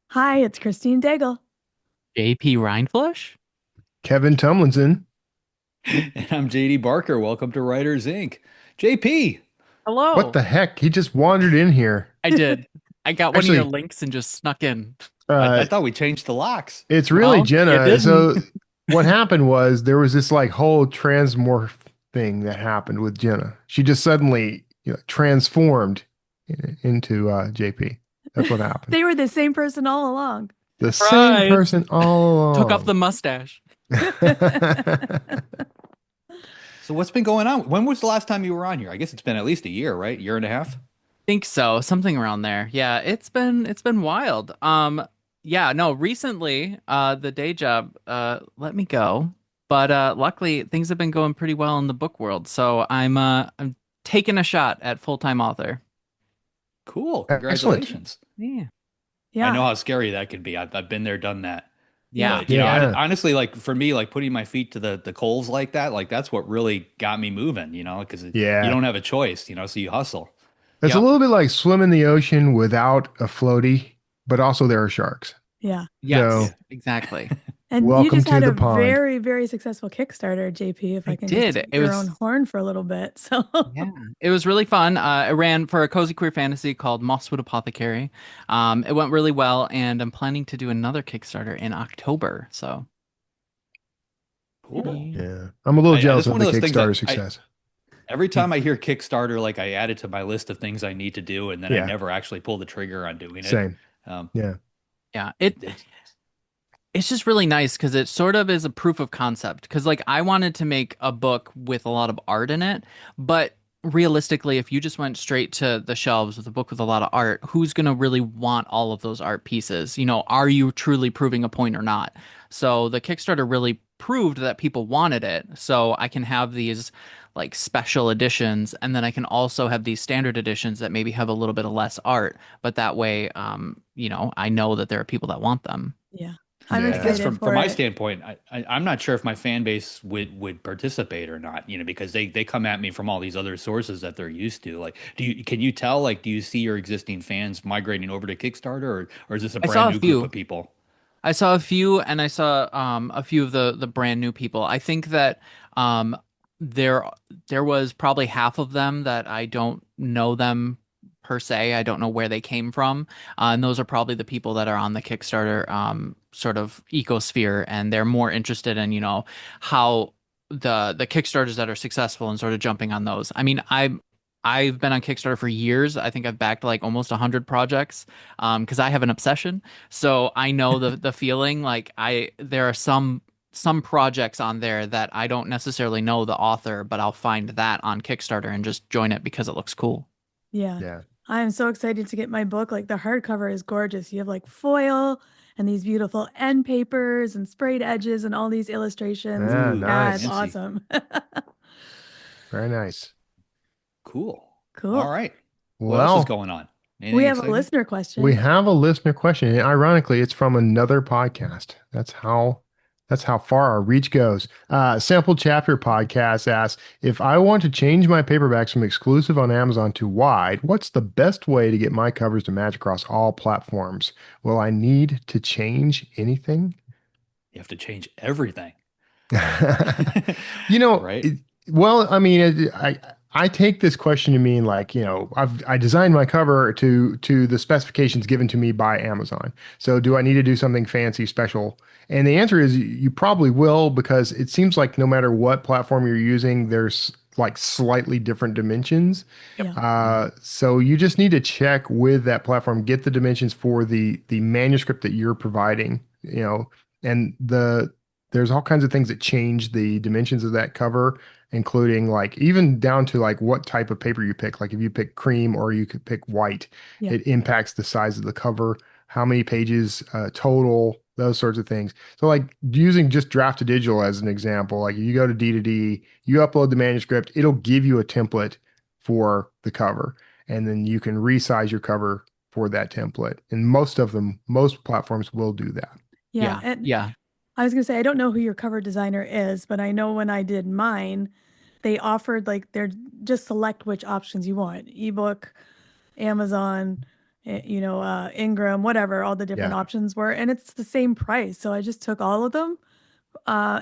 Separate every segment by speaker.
Speaker 1: Hi, it's Christine Daigle.
Speaker 2: JP Rindfleisch?
Speaker 3: Kevin Tumlinson.
Speaker 4: And I'm JD Barker. Welcome to Writers Inc. JP.
Speaker 3: What
Speaker 2: Hello.
Speaker 3: the heck? He just wandered in here.
Speaker 2: I did. I got one of your
Speaker 3: Actually,
Speaker 2: links and just snuck in.
Speaker 4: I
Speaker 3: uh,
Speaker 4: thought we changed the locks.
Speaker 3: it's really
Speaker 2: Well, you
Speaker 3: Jenna.
Speaker 2: didn't.
Speaker 3: So what happened was there was this like whole transmorph thing that happened with Jenna. She just suddenly, transformed into JP. That's what happened.
Speaker 1: They were the same person all along.
Speaker 3: The same
Speaker 2: Surprise.
Speaker 3: person all
Speaker 2: Took off
Speaker 3: along.
Speaker 2: the mustache.
Speaker 4: So what's been going on? When was the last time you were on here? I guess it's been at least a year, right? Year and a half?
Speaker 2: Think so, something around there. Yeah, it's been wild. Yeah, no, recently the day job let me go. But luckily things have been going pretty well in the book world. So I'm taking a shot at full-time author.
Speaker 4: Cool.
Speaker 3: Excellent.
Speaker 4: Congratulations.
Speaker 2: Yeah.
Speaker 4: I know
Speaker 1: Yeah.
Speaker 4: how scary that could be. I've been there, done that.
Speaker 2: Yeah.
Speaker 4: But
Speaker 3: Yeah.
Speaker 4: honestly, like for me, like putting my feet to the coals like that, like that's what really got me moving, because you
Speaker 3: Yeah.
Speaker 4: don't have a choice, so you hustle.
Speaker 3: It's a
Speaker 2: Yep.
Speaker 3: little bit like swimming the ocean without a floaty, but also there are sharks.
Speaker 1: Yeah.
Speaker 3: So
Speaker 2: Yes, exactly.
Speaker 1: And you
Speaker 3: welcome
Speaker 1: just
Speaker 3: to
Speaker 1: had
Speaker 3: the
Speaker 1: a
Speaker 3: pond.
Speaker 1: very, very successful Kickstarter, JP, if I
Speaker 2: I
Speaker 1: can just
Speaker 2: did.
Speaker 1: toot
Speaker 2: It
Speaker 1: your own
Speaker 2: was
Speaker 1: horn for a little bit. So,
Speaker 2: Yeah, it was really fun. I ran for a cozy queer fantasy called Mosswood Apothecary. It went really well, and I'm planning to do another Kickstarter in October. So,
Speaker 4: Cool.
Speaker 2: yeah.
Speaker 3: Yeah. I'm a little jealous
Speaker 4: That's
Speaker 3: of
Speaker 4: one
Speaker 3: the
Speaker 4: of those things
Speaker 3: Kickstarter
Speaker 4: that I
Speaker 3: success.
Speaker 4: every time I hear Kickstarter, like I add it to my list of things I need to do, and then I
Speaker 3: Yeah.
Speaker 4: never actually pull the trigger on doing it.
Speaker 3: Same.
Speaker 4: Um,
Speaker 3: Yeah.
Speaker 2: Yeah,
Speaker 4: it's
Speaker 2: it's just really nice because it sort of is a proof of concept. Because like I wanted to make a book with a lot of art in it, but realistically, if you just went straight to the shelves with a book with a lot of art, who's gonna really want all of those art pieces? Are you truly proving a point or not? So the Kickstarter really proved that people wanted it. So I can have these like special editions, and then I can also have these standard editions that maybe have a little bit of less art, but that way, I know that there are people that want them.
Speaker 1: yeah, I'm
Speaker 4: I
Speaker 3: Yeah.
Speaker 4: guess
Speaker 1: excited
Speaker 4: from
Speaker 1: for
Speaker 4: my
Speaker 1: it.
Speaker 4: standpoint, I'm not sure if my fan base would participate or not, because they come at me from all these other sources that they're used to. Like, can you tell, like, do you see your existing fans migrating over to Kickstarter, or is this a
Speaker 2: I
Speaker 4: brand
Speaker 2: saw a
Speaker 4: new group of
Speaker 2: few.
Speaker 4: people?
Speaker 2: I saw a few, and I saw a few of the brand new people. I think that um, there there was probably half of them that I don't know them per se. I don't know where they came from, and those are probably the people that are on the Kickstarter sort of ecosphere, and they're more interested in how the Kickstarters that are successful and sort of jumping on those. I mean, I've been on Kickstarter for years. I think I've backed like almost 100 projects because I have an obsession. So I know the feeling. Like there are some projects on there that I don't necessarily know the author, but I'll find that on Kickstarter and just join it because it looks cool.
Speaker 1: Yeah.
Speaker 3: Yeah.
Speaker 1: I am so excited to get my book. Like the hardcover is gorgeous. You have like foil and these beautiful end papers and sprayed edges and all these illustrations.
Speaker 3: Ah,
Speaker 4: Ooh,
Speaker 1: Yeah, it's
Speaker 3: nice.
Speaker 4: fancy.
Speaker 1: awesome.
Speaker 3: Very nice.
Speaker 4: Cool. All
Speaker 1: Cool.
Speaker 4: right. What else is
Speaker 3: Well,
Speaker 4: going on?
Speaker 1: We
Speaker 4: Anything
Speaker 1: have a
Speaker 4: exciting?
Speaker 1: listener
Speaker 3: we
Speaker 1: question.
Speaker 3: have a listener question, and ironically, it's from another podcast. That's how far our reach goes. Sample Chapter Podcast asks, if I want to change my paperbacks from exclusive on Amazon to wide, what's the best way to get my covers to match across all platforms? Will I need to change anything?
Speaker 4: You have to change everything,
Speaker 3: You know,
Speaker 4: right?
Speaker 3: well, I mean, I take this question to mean like, I designed my cover to the specifications given to me by Amazon. So do I need to do something fancy special? And the answer is you probably will, because it seems like no matter what platform you're using, there's like slightly different dimensions.
Speaker 2: Yep.
Speaker 1: Yeah.
Speaker 4: Mhm.
Speaker 3: So you just need to check with that platform, get the dimensions for the manuscript that you're providing, and there's all kinds of things that change the dimensions of that cover, including like even down to like what type of paper you pick. Like if you pick cream or you could pick white,
Speaker 1: Yeah.
Speaker 3: it impacts the size of the cover, how many pages total, those sorts of things. So like using just draft to digital as an example, like you go to D2D, you upload the manuscript, it'll give you a template for the cover, and then you can resize your cover for that template. And most platforms will do that.
Speaker 1: Yeah.
Speaker 2: Yeah.
Speaker 1: And
Speaker 2: Yeah.
Speaker 1: I was gonna say, I don't know who your cover designer is, but I know when I did mine, they offered like they're just select which options you want, ebook, Amazon, Ingram, whatever, all the different
Speaker 3: Yeah.
Speaker 1: options were, and it's the same price. So I just took all of them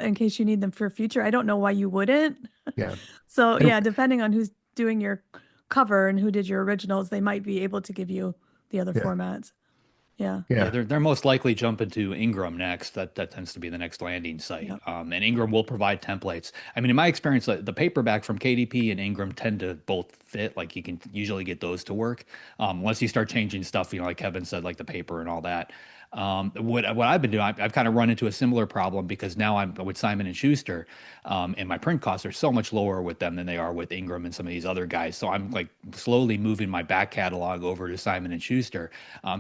Speaker 1: in case you need them for future. I don't know why you wouldn't.
Speaker 3: Yeah.
Speaker 1: So
Speaker 3: And
Speaker 1: yeah, depending on who's doing your cover and who did your originals, they might be able to give you the other
Speaker 3: yeah.
Speaker 1: formats. Yeah.
Speaker 4: Yeah,
Speaker 3: Yeah.
Speaker 4: they're most likely jumping to Ingram next. That tends to be the next landing site.
Speaker 1: Yep.
Speaker 4: And Ingram will provide templates. I mean, in my experience, the paperback from KDP and Ingram tend to both fit. Like you can usually get those to work. Once you start changing stuff, like Kevin said, like the paper and all that. What I've been doing, I've kind of run into a similar problem because now I'm with Simon and Schuster, and my print costs are so much lower with them than they are with Ingram and some of these other guys. So I'm like slowly moving my back catalog over to Simon and Schuster.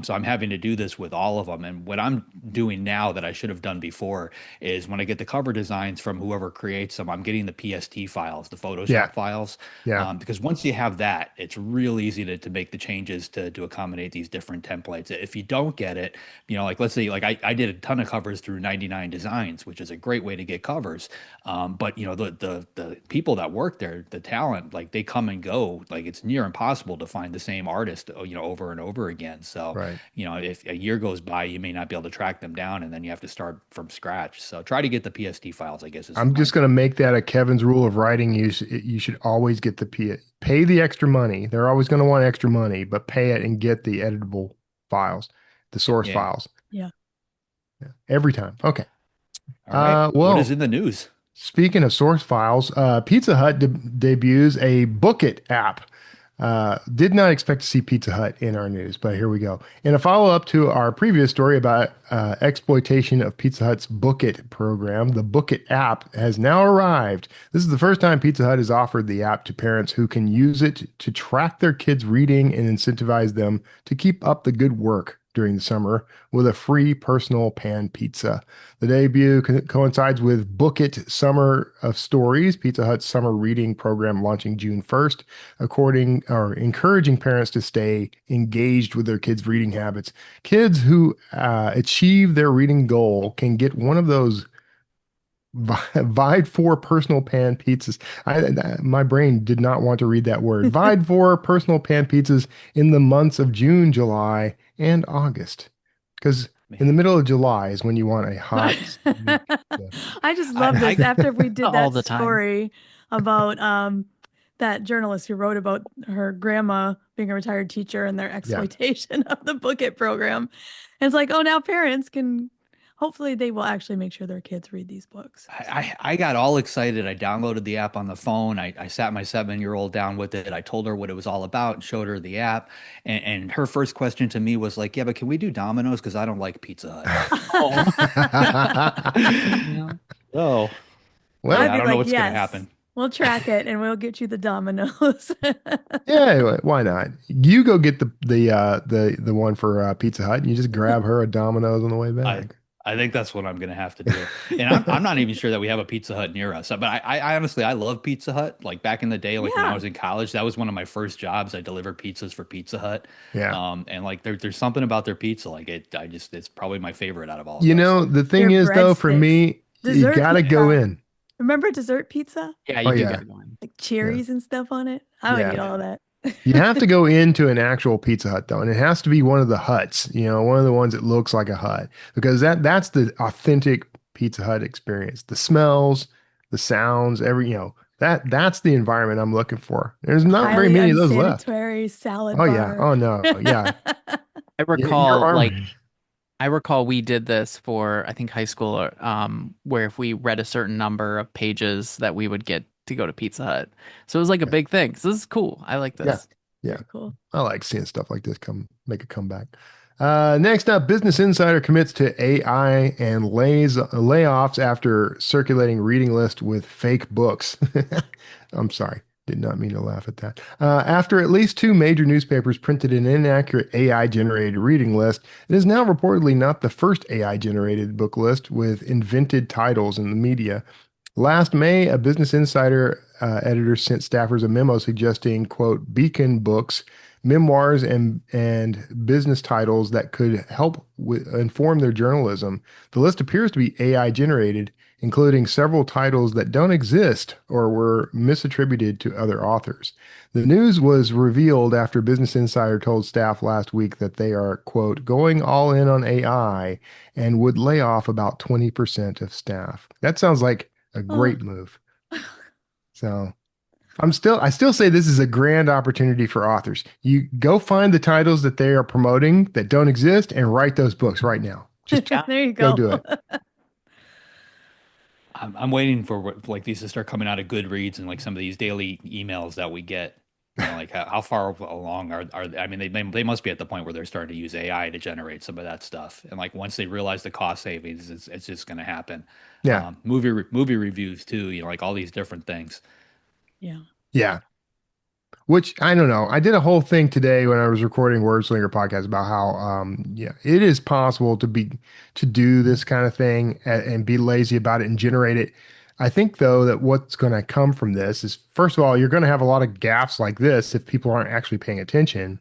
Speaker 4: So I'm having to do this with all of them. And what I'm doing now that I should have done before is when I get the cover designs from whoever creates them, I'm getting the PST files, the Photoshop
Speaker 3: Yeah.
Speaker 4: files.
Speaker 3: Yeah.
Speaker 4: Because once you have that, it's real easy to make the changes to accommodate these different templates. If you don't get it, like let's say, like I did a ton of covers through 99 Designs, which is a great way to get covers. But the people that work there, the talent, like they come and go. Like it's near impossible to find the same artist, over and over again. So,
Speaker 3: Right.
Speaker 4: if a year goes by, you may not be able to track them down, and then you have to start from scratch. So try to get the PST files, I guess.
Speaker 3: I'm just going to make that a Kevin's rule of writing. You should always get pay the extra money. They're always going to want extra money, but pay it and get the editable files, the source files.
Speaker 1: Yeah.
Speaker 3: Every time. Okay.
Speaker 4: All right.
Speaker 3: Well,
Speaker 4: what is in the news?
Speaker 3: Speaking of source files, Pizza Hut debuts a Book It app. Did not expect to see Pizza Hut in our news, but here we go. In a follow-up to our previous story about exploitation of Pizza Hut's Book It program, the Book It app has now arrived. This is the first time Pizza Hut has offered the app to parents who can use it to track their kids' reading and incentivize them to keep up the good work during the summer with a free personal pan pizza. The debut coincides with Book It Summer of Stories, Pizza Hut's summer reading program launching June 1st, encouraging parents to stay engaged with their kids' reading habits. Kids who achieve their reading goal can get one of those vied for personal pan pizzas. My brain did not want to read that word. Vied for personal pan pizzas in the months of June, July, and August. Because in the middle of July is when you want a hot.
Speaker 1: I just love this. After we did
Speaker 2: All
Speaker 1: that
Speaker 2: the time.
Speaker 1: story about that journalist who wrote about her grandma being a retired teacher and their exploitation of the Book It program. And it's like, oh, now parents can, hopefully they will actually make sure their kids read these books.
Speaker 4: I got all excited. I downloaded the app on the phone. I sat my 7-year-old down with it. I told her what it was all about and showed her the app. And her first question to me was like, yeah, but can we do Domino's? Because I don't like Pizza Hut. Oh,
Speaker 3: well,
Speaker 4: I don't know what's going to happen.
Speaker 1: We'll track it and we'll get you the Domino's.
Speaker 3: Yeah, why not? You go get the one for Pizza Hut and you just grab her a Domino's on the way back.
Speaker 4: I think that's what I'm going to have to do. And I'm not even sure that we have a Pizza Hut near us. But I honestly, I love Pizza Hut. Like back in the day, like when I was in college, that was one of my first jobs. I delivered pizzas for Pizza Hut.
Speaker 3: Yeah.
Speaker 4: And like there's something about their pizza. Like it's probably my favorite out of all of
Speaker 3: the thing is though, for me, you got to go in.
Speaker 1: Remember dessert pizza?
Speaker 2: Yeah, you got to go in.
Speaker 1: Like cherries and stuff on it. I would eat all of that.
Speaker 3: You have to go into an actual Pizza Hut though, and it has to be one of the huts, one of the ones that looks like a hut, because that's the authentic Pizza Hut experience. The smells, the sounds, that's the environment I'm looking for. There's not very many of those left.
Speaker 1: Salad
Speaker 3: Oh
Speaker 1: bar.
Speaker 3: yeah. Oh no. Yeah.
Speaker 2: I recall we did this for, I think, high school, where if we read a certain number of pages that we would get to go to Pizza Hut. So it was like a big thing. So this is cool. I like this.
Speaker 3: Yeah.
Speaker 1: Cool.
Speaker 3: I like seeing stuff like this make a comeback. Next up, Business Insider commits to AI and layoffs after circulating reading list with fake books. I'm sorry. Did not mean to laugh at that. After at least 2 major newspapers printed an inaccurate AI-generated reading list, it is now reportedly not the first AI-generated book list with invented titles in the media. Last May, a Business Insider editor sent staffers a memo suggesting, quote, Beacon Books memoirs and business titles that could help inform their journalism. The list appears to be AI generated, including several titles that don't exist or were misattributed to other authors. The news was revealed after Business Insider told staff last week that they are, quote, going all in on AI and would lay off about 20% of staff. That sounds like a great move. So I still say this is a grand opportunity for authors. You go find the titles that they are promoting that don't exist and write those books right now. Just
Speaker 1: there you go.
Speaker 3: do it.
Speaker 4: I'm waiting for like these to start coming out of Goodreads and like some of these daily emails that we get. You know, like how far along are I mean, they must be at the point where they're starting to use AI to generate some of that stuff. And like once they realize the cost savings, it's just going to happen.
Speaker 3: Yeah.
Speaker 4: Movie reviews too, you know, like all these different things.
Speaker 1: Yeah.
Speaker 3: Yeah. Which I don't know. I did a whole thing today when I was recording Wordslinger podcast about how it is possible to do this kind of thing and be lazy about it and generate it. I think though that what's going to come from this is, first of all, you're going to have a lot of gaffes like this if people aren't actually paying attention.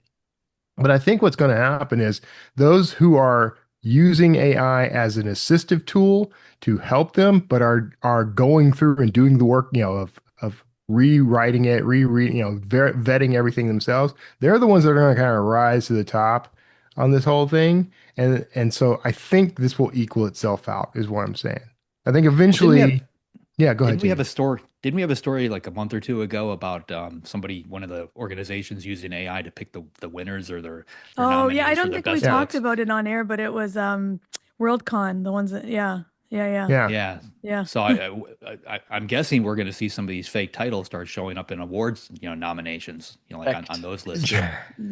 Speaker 3: But I think what's going to happen is those who are using AI as an assistive tool to help them, but are going through and doing the work, of rewriting it, rereading, vetting everything themselves. They're the ones that are going to kind of rise to the top on this whole thing. And so I think this will equal itself out, is what I'm saying. I think eventually, go ahead.
Speaker 4: Didn't we have a story like a month or two ago about one of the organizations using AI to pick the winners or their nominees
Speaker 1: I don't
Speaker 4: for the
Speaker 1: think we
Speaker 4: best
Speaker 1: talked
Speaker 4: books?
Speaker 1: about it on air, but it was Worldcon, the ones that yeah.
Speaker 4: So I'm guessing we're going to see some of these fake titles start showing up in awards, nominations, like on those lists.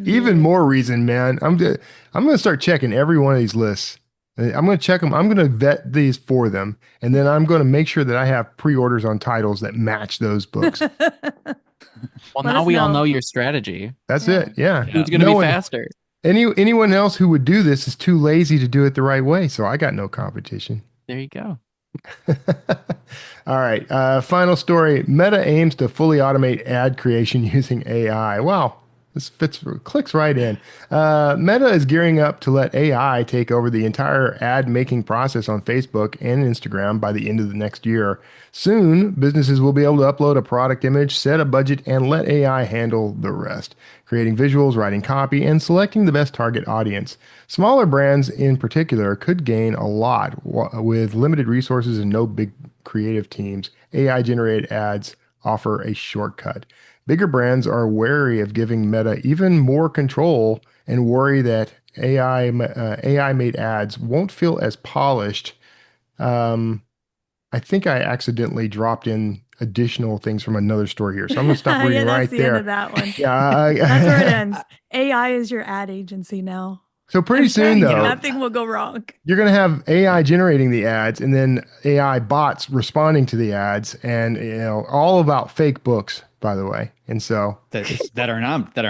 Speaker 3: Even more reason, man. I'm going to start checking every one of these lists. I'm going to check them. I'm going to vet these for them, and then I'm going to make sure that I have pre-orders on titles that match those books.
Speaker 2: Well, now we all know your strategy.
Speaker 3: That's it. Yeah.
Speaker 2: Who's going to be faster?
Speaker 3: Anyone else who would do this is too lazy to do it the right way. So I got no competition.
Speaker 2: There you go.
Speaker 3: All right. Final story. Meta aims to fully automate ad creation using AI. Wow. This clicks right in. Meta is gearing up to let AI take over the entire ad making process on Facebook and Instagram by the end of the next year. Soon, businesses will be able to upload a product image, set a budget, and let AI handle the rest, creating visuals, writing copy, and selecting the best target audience. Smaller brands in particular could gain a lot with limited resources and no big creative teams. AI-generated ads offer a shortcut. Bigger brands are wary of giving Meta even more control and worry that AI-made ads won't feel as polished. I think I accidentally dropped in additional things from another story here, so I'm going to stop reading right there.
Speaker 1: That's the end of that one.
Speaker 3: Yeah,
Speaker 1: that's where it ends. AI is your ad agency now.
Speaker 3: So pretty soon, though,
Speaker 1: nothing will go wrong.
Speaker 3: You're going to have AI generating the ads, and then AI bots responding to the ads, and all about fake books, by the way. And so
Speaker 4: that are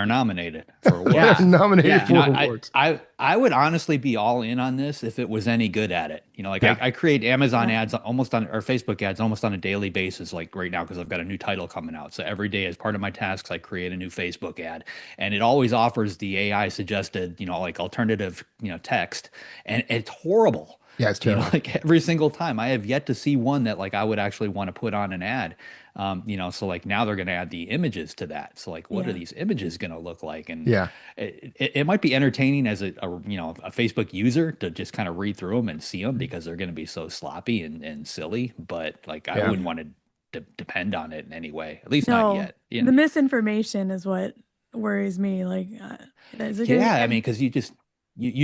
Speaker 4: nominated for awards.
Speaker 3: For awards.
Speaker 4: I would honestly be all in on this if it was any good at it. I create Amazon ads or Facebook ads almost on a daily basis, like right now, because I've got a new title coming out. So every day, as part of my tasks, I create a new Facebook ad, and it always offers the AI suggested, like alternative, text, and it's horrible.
Speaker 3: Yeah, it's terrible.
Speaker 4: Like every single time. I have yet to see one that like I would actually want to put on an ad. So like now they're going to add the images to that. So like, what are these images going to look like? And it might be entertaining as a Facebook user to just kind of read through them and see them because they're going to be so sloppy and silly. But like, I wouldn't want to depend on it in any way, at least not yet.
Speaker 1: The misinformation is what worries me. Like,
Speaker 4: I mean, because you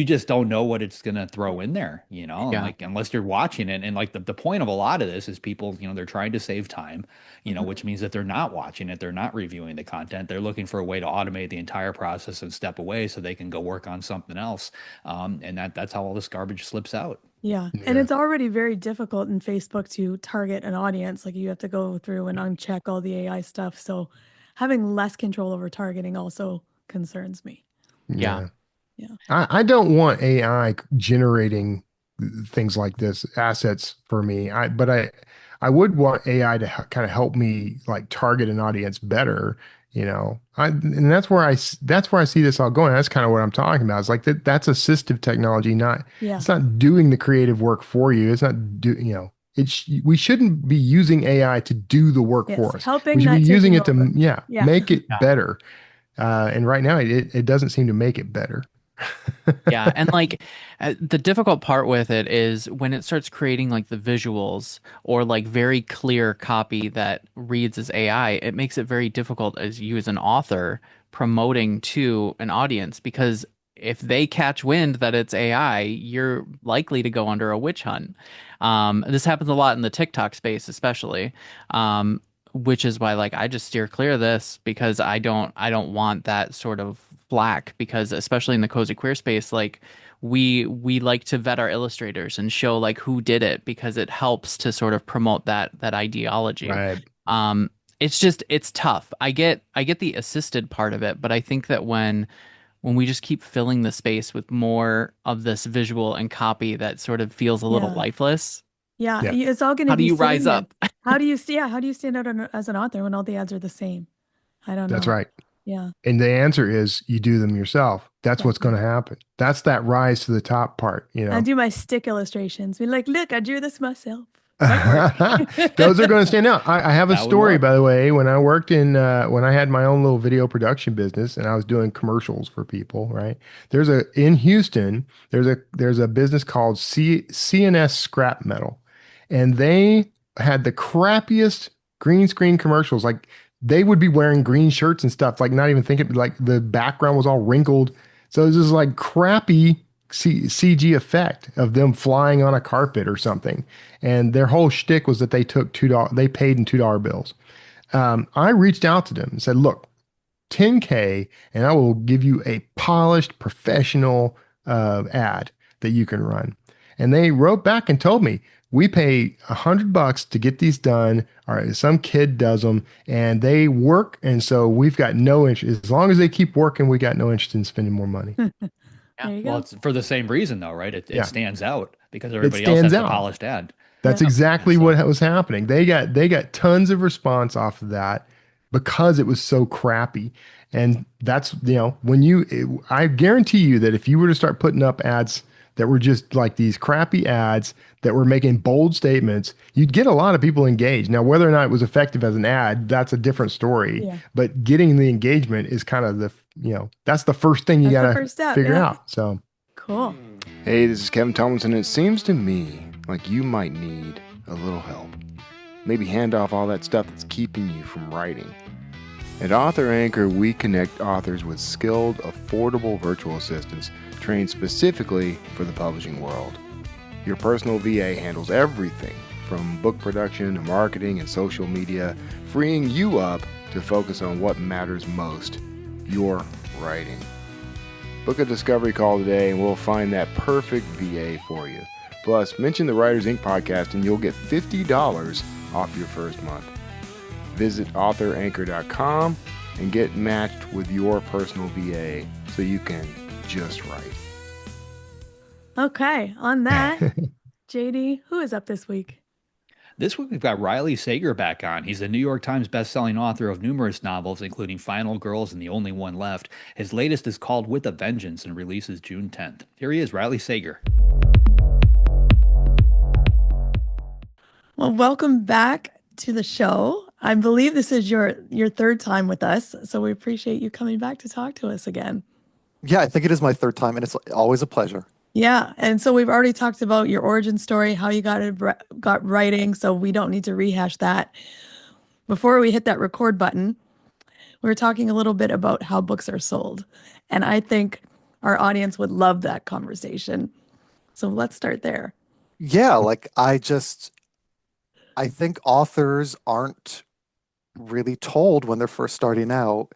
Speaker 4: just don't know what it's going to throw in there, like unless you're watching it. And like the point of a lot of this is people, they're trying to save time, which means that they're not watching it. They're not reviewing the content. They're looking for a way to automate the entire process and step away so they can go work on something else. And that's how all this garbage slips out.
Speaker 1: Yeah. And it's already very difficult in Facebook to target an audience. Like you have to go through and uncheck all the AI stuff. So having less control over targeting also concerns me.
Speaker 2: Yeah.
Speaker 3: I don't want AI generating things like this, assets for me. But I would want AI to kind of help me like target an audience better And that's where I see this all going. That's kind of what I'm talking about. It's like that's assistive technology, it's not doing the creative work for you. It's not we shouldn't be using AI to do the work for us.
Speaker 1: Helping,
Speaker 3: we should
Speaker 1: not
Speaker 3: be using it
Speaker 1: over.
Speaker 3: to make it better. And right now it doesn't seem to make it better.
Speaker 2: Yeah, and like the difficult part with it is when it starts creating like the visuals or like very clear copy that reads as AI, it makes it very difficult as you as an author promoting to an audience, because if they catch wind that it's AI, you're likely to go under a witch hunt. This happens a lot in the TikTok space, especially. Which is why like I just steer clear of this, because I don't want that sort of flack, because especially in the cozy queer space, like we like to vet our illustrators and show like who did it, because it helps to sort of promote that ideology.
Speaker 3: Right.
Speaker 2: It's tough. I get the assisted part of it, but I think that when we just keep filling the space with more of this visual and copy that sort of feels a little lifeless.
Speaker 1: Yeah, it's all going to be.
Speaker 2: How do you rise up?
Speaker 1: How do you stand out as an author when all the ads are the same? I don't know.
Speaker 3: That's right.
Speaker 1: Yeah.
Speaker 3: And the answer is you do them yourself. That's what's going to happen. That's that rise to the top part.
Speaker 1: I do my stick illustrations. Be like, look, I drew this myself.
Speaker 3: Those are going to stand out. I have a story, by the way. When I worked when I had my own little video production business and I was doing commercials for people, right? In Houston, there's a business called CNS Scrap Metal. And they had the crappiest green screen commercials. Like they would be wearing green shirts and stuff, like not even thinking, like the background was all wrinkled. So it was just like crappy CG effect of them flying on a carpet or something. And their whole shtick was that they took they paid in $2 bills. I reached out to them and said, look, $10K and I will give you a polished professional ad that you can run. And they wrote back and told me, we pay $100 to get these done. All right, some kid does them and they work. And so we've got no interest. As long as they keep working, we got no interest in spending more money.
Speaker 4: Well, it's for the same reason though, right? It stands out because everybody else has a polished ad.
Speaker 3: That's exactly what was happening. They got tons of response off of that because it was so crappy. And that's, I guarantee you that if you were to start putting up ads that were just like these crappy ads that were making bold statements, you'd get a lot of people engaged. Now, whether or not it was effective as an ad, that's a different story. Yeah. But getting the engagement is kind of that's the first thing you got to figure out. So
Speaker 1: cool.
Speaker 3: Hey, this is Kevin Tumlinson, and it seems to me like you might need a little help. Maybe hand off all that stuff that's keeping you from writing. At Author Anchor, we connect authors with skilled, affordable virtual assistants trained specifically for the publishing world. Your personal VA handles everything from book production to marketing and social media, freeing you up to focus on what matters most, your writing. Book a discovery call today and we'll find that perfect VA for you. Plus, mention the Writers Inc. podcast and you'll get $50 off your first month. Visit authoranchor.com and get matched with your personal VA so you can just write.
Speaker 1: Okay, on that, JD, who is up this week?
Speaker 4: This week we've got Riley Sager back on. He's a New York Times bestselling author of numerous novels, including Final Girls and The Only One Left. His latest is called With a Vengeance and releases June 10th. Here he is, Riley Sager.
Speaker 1: Well, welcome back to the show. I believe this is your third time with us, so we appreciate you coming back to talk to us again.
Speaker 5: Yeah, I think it is my third time, and it's always a pleasure.
Speaker 1: Yeah, and so we've already talked about your origin story, how you got writing, so we don't need to rehash that. Before we hit that record button, we were talking a little bit about how books are sold, and I think our audience would love that conversation. So let's start there.
Speaker 5: Yeah, I think authors aren't really told when they're first starting out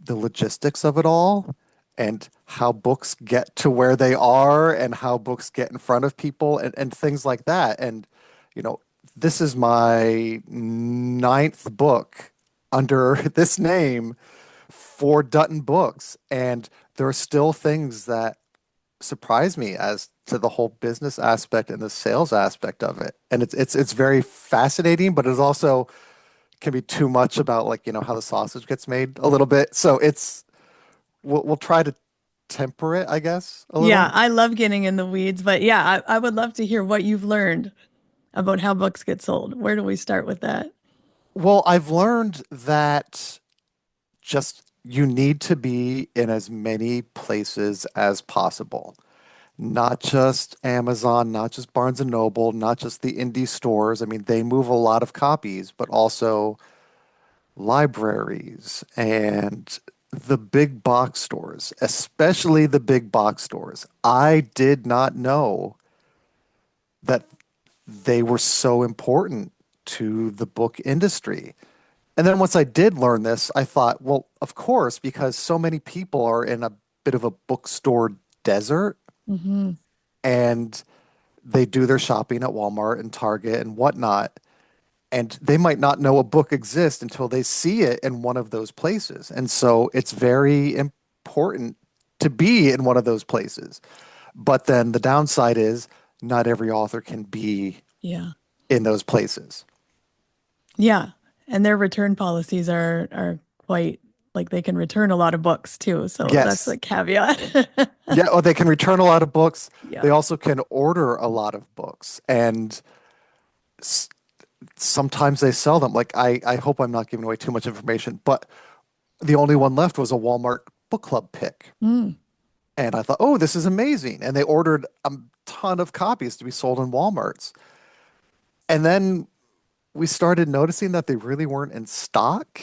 Speaker 5: the logistics of it all and how books get to where they are and how books get in front of people and things like that. And, this is my 9th book under this name for Dutton Books. And there are still things that surprise me as to the whole business aspect and the sales aspect of it. And it's very fascinating, but it's also can be too much about like, how the sausage gets made a little bit. So we'll try to temper it, I guess, a little.
Speaker 1: Yeah, I love getting in the weeds, but yeah, I would love to hear what you've learned about how books get sold. Where do we start with that?
Speaker 5: Well, I've learned that just you need to be in as many places as possible. Not just Amazon, not just Barnes and Noble, not just the indie stores. I mean, they move a lot of copies, but also libraries and the big box stores, especially the big box stores. I did not know that they were so important to the book industry. And then once I did learn this, I thought, well, of course, because so many people are in a bit of a bookstore desert
Speaker 1: Hmm.
Speaker 5: and they do their shopping at Walmart and Target and whatnot. And they might not know a book exists until they see it in one of those places. And so it's very important to be in one of those places. But then the downside is not every author can be
Speaker 1: Yeah.
Speaker 5: in those places.
Speaker 1: Yeah. And their return policies are quite like they can return a lot of books too. So that's
Speaker 5: Yes.
Speaker 1: a caveat.
Speaker 5: Yeah, or they can return a lot of books.
Speaker 1: Yeah.
Speaker 5: They also can order a lot of books. And s- sometimes they sell them. Like I hope I'm not giving away too much information, but the only one left was a Walmart book club pick.
Speaker 1: Mm.
Speaker 5: And I thought, oh, this is amazing. And they ordered a ton of copies to be sold in Walmarts. And then we started noticing that they really weren't in stock.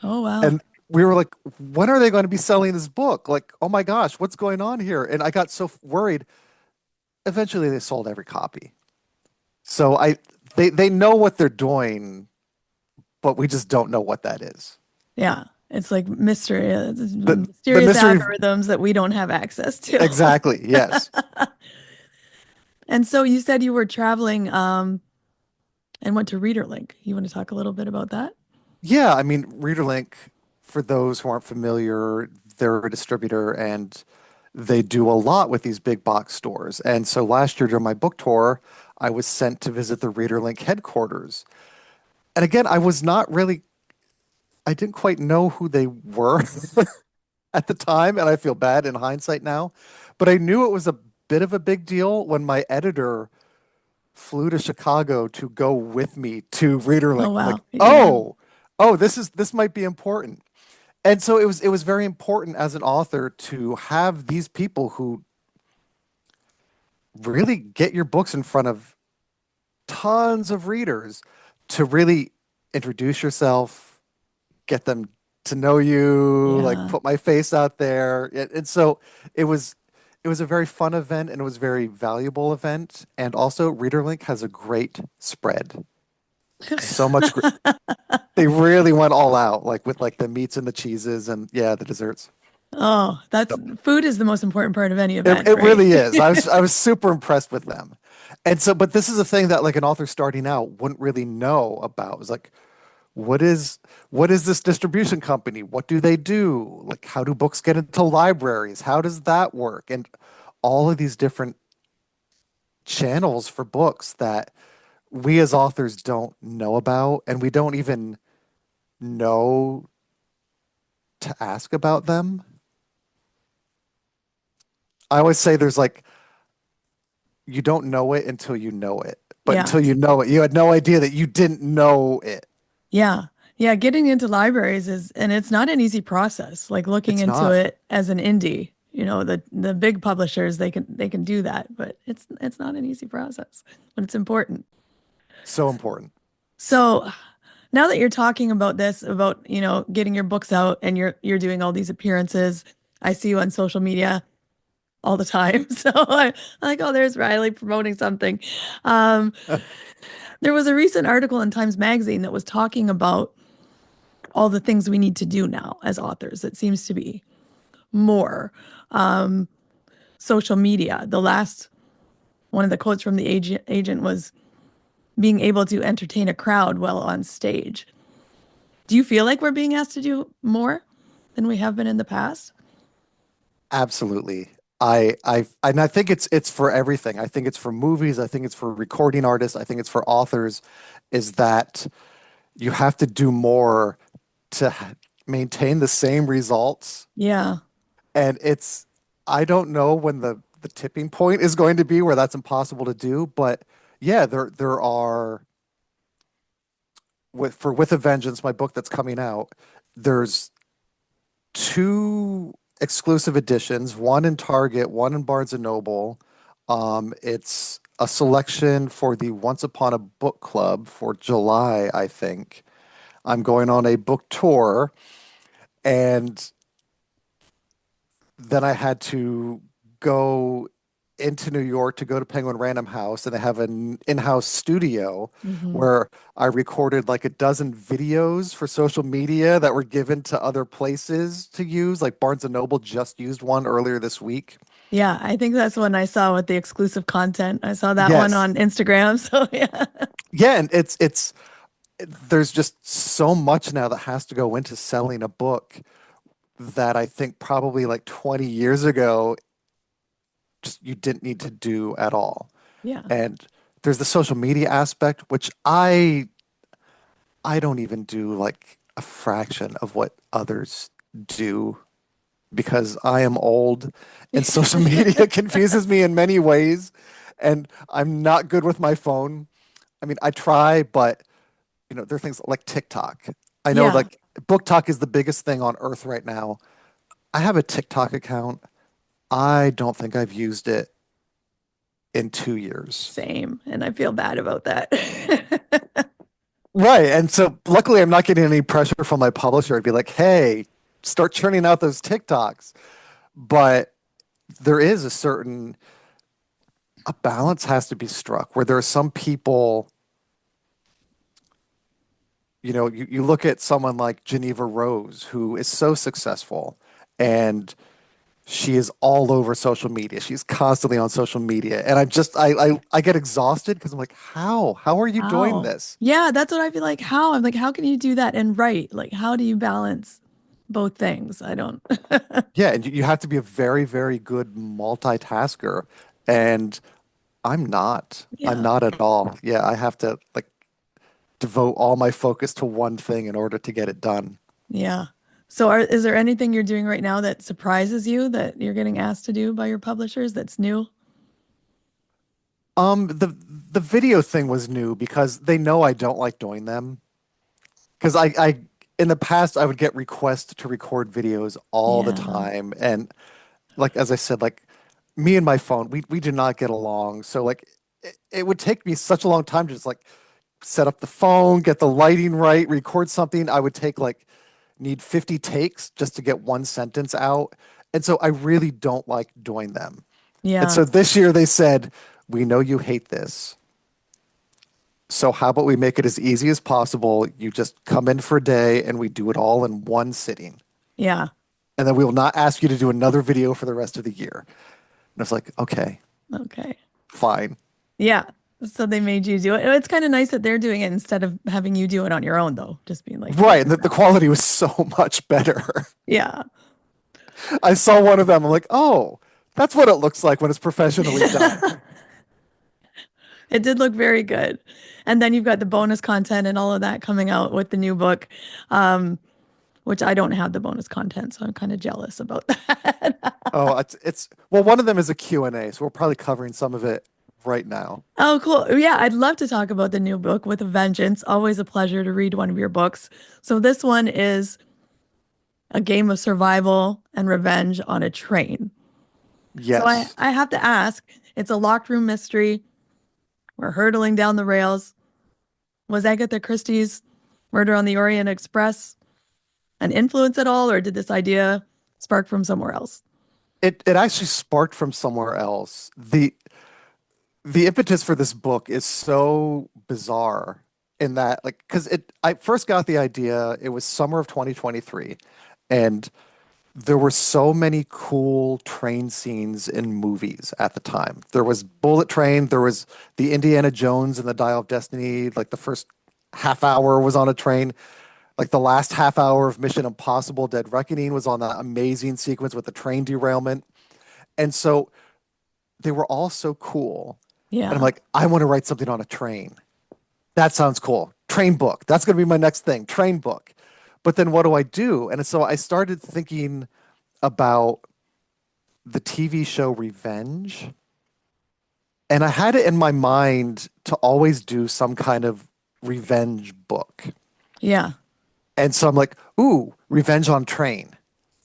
Speaker 1: Oh, wow.
Speaker 5: And we were like, when are they going to be selling this book? Like, oh my gosh, what's going on here? And I got so worried. Eventually they sold every copy. So they know what they're doing, but we just don't know what that is.
Speaker 1: Yeah. It's like mystery, it's
Speaker 5: The
Speaker 1: mysterious
Speaker 5: mystery
Speaker 1: algorithms that we don't have access to.
Speaker 5: exactly, yes.
Speaker 1: And so you said you were traveling and went to ReaderLink. You want to talk a little bit about that?
Speaker 5: Yeah, I mean, ReaderLink, for those who aren't familiar, they're a distributor and they do a lot with these big box stores. And so last year during my book tour, I was sent to visit the ReaderLink headquarters. And again, I didn't quite know who they were at the time, and I feel bad in hindsight now, but I knew it was a bit of a big deal when my editor flew to Chicago to go with me to ReaderLink.
Speaker 1: Oh,
Speaker 5: I'm like,
Speaker 1: wow. Yeah.
Speaker 5: this might be important. And so it was very important as an author to have these people who really get your books in front of tons of readers to really introduce yourself, get them to know you, like
Speaker 1: Yeah.
Speaker 5: put my face out there. And so it was it was a very fun event and it was a very valuable event. And also ReaderLink has a great spread. So much they really went all out, like with like the meats and the cheeses and yeah, the desserts.
Speaker 1: Oh, that's food is the most important part of any
Speaker 5: It
Speaker 1: event,
Speaker 5: it
Speaker 1: right?
Speaker 5: really is. I was super impressed with them. And so, but this is a thing that like an author starting out wouldn't really know about. It was like, what is this distribution company? What do they do? Like, how do books get into libraries? How does that work? And all of these different channels for books that we as authors don't know about, and we don't even know to ask about them. I always say there's like you don't know it until you know it. But
Speaker 1: Yeah.
Speaker 5: until you know it, you had no idea that you didn't know it.
Speaker 1: Yeah. Yeah. Getting into libraries and it's not an easy process. Like looking
Speaker 5: It's
Speaker 1: into
Speaker 5: not
Speaker 1: it as an indie, the big publishers, they can do that, but it's not an easy process, but it's important.
Speaker 5: so important.
Speaker 1: So now that you're talking about this, about, getting your books out and you're doing all these appearances, I see you on social media all the time. So I'm like, oh, there's Riley promoting something. Um, there was a recent article in Times Magazine that was talking about all the things we need to do now as authors. It seems to be more um, social media. The last one of the quotes from the agent was being able to entertain a crowd while on stage. Do you feel like we're being asked to do more than we have been in the past?
Speaker 5: Absolutely. I think it's for everything. I think it's for movies. I think it's for recording artists. I think it's for authors. Is that you have to do more to maintain the same results.
Speaker 1: Yeah.
Speaker 5: And I don't know when the tipping point is going to be where that's impossible to do, but yeah, there are with a Vengeance, my book that's coming out, there's 2 exclusive editions, one in Target, one in Barnes and Noble. It's a selection for the Once Upon a Book Club for July, I think. I'm going on a book tour, and then I had to go into New York to go to Penguin Random House, and they have an in-house studio where I recorded like a dozen videos for social media that were given to other places to use. Like Barnes and Noble just used one earlier this week.
Speaker 1: Yeah, I think that's one I saw with the exclusive content. I saw that one
Speaker 5: Yes.
Speaker 1: on Instagram. So yeah.
Speaker 5: Yeah, and there's just so much now that has to go into selling a book that I think probably like 20 years ago just you didn't need to do at all.
Speaker 1: Yeah.
Speaker 5: And there's the social media aspect, which I don't even do like a fraction of what others do because I am old and social media confuses me in many ways, and I'm not good with my phone. I mean, I try, but there are things like TikTok. I know
Speaker 1: Yeah.
Speaker 5: like Book Talk is the biggest thing on earth right now. I have a TikTok account. I don't think I've used it in 2 years.
Speaker 1: Same. And I feel bad about that.
Speaker 5: Right. And so luckily I'm not getting any pressure from my publisher to be like, hey, start churning out those TikToks. But there is a balance has to be struck where there are some people, you look at someone like Geneva Rose, who is so successful, and she is all over social media. She's constantly on social media. And I get exhausted because I'm like, how are you doing
Speaker 1: How?
Speaker 5: this?
Speaker 1: Yeah, that's what I feel like. How? I'm like, how can you do that and write? Like, how do you balance both things? I don't.
Speaker 5: Yeah. And you have to be a very, very good multitasker. And I'm
Speaker 1: Yeah.
Speaker 5: not at all. Yeah. I have to like devote all my focus to one thing in order to get it done.
Speaker 1: Yeah. So is there anything you're doing right now that surprises you that you're getting asked to do by your publishers that's new?
Speaker 5: The video thing was new because they know I don't like doing them. Because I in the past I would get requests to record videos all the
Speaker 1: Yeah.
Speaker 5: time, and like as I said, like me and my phone, we do not get along. So like it would take me such a long time to just like set up the phone, get the lighting right, record something. I would need 50 takes just to get one sentence out. And so I really don't like doing them. And
Speaker 1: Yeah.
Speaker 5: so this year they said, we know you hate this. So how about we make it as easy as possible? You just come in for a day and we do it all in one sitting.
Speaker 1: Yeah.
Speaker 5: And then we will not ask you to do another video for the rest of the year. And I was like, okay,
Speaker 1: Okay.
Speaker 5: fine.
Speaker 1: Yeah. So they made you do it. It's kind of nice that they're doing it instead of having you do it on your own, though. Just being like,
Speaker 5: Right. And the quality was so much better.
Speaker 1: yeah.
Speaker 5: I saw one of them. I'm like, oh, that's what it looks like when it's professionally done.
Speaker 1: It did look very good. And then you've got the bonus content and all of that coming out with the new book, which I don't have the bonus content, so I'm kind of jealous about that.
Speaker 5: Oh, well, one of them is a Q&A, so we're probably covering some of it right now.
Speaker 1: Oh, cool. Yeah, I'd love to talk about the new book with a vengeance. Always a pleasure to read one of your books. So this one is a game of survival and revenge on a train.
Speaker 5: Yes.
Speaker 1: So I have to ask, it's a locked room mystery. We're hurtling down the rails. Was Agatha Christie's Murder on the Orient Express an influence at all, or did this idea spark from somewhere else?
Speaker 5: It actually sparked from somewhere else. The impetus for this book is so bizarre in that, like, because I first got the idea, it was summer of 2023, and there were so many cool train scenes in movies at the time. There was Bullet Train, there was the Indiana Jones and the Dial of Destiny, like the first half hour was on a train. Like the last half hour of Mission Impossible Dead Reckoning was on that amazing sequence with the train derailment. And so they were all so cool.
Speaker 1: Yeah.
Speaker 5: And I'm like, I want to write something on a train. That sounds cool. train book. That's going to be my next thing, train book. But then what do I do? And so I started thinking about the TV show Revenge. And I had it in my mind to always do some kind of revenge book.
Speaker 1: Yeah.
Speaker 5: And so I'm like, ooh, Revenge on Train.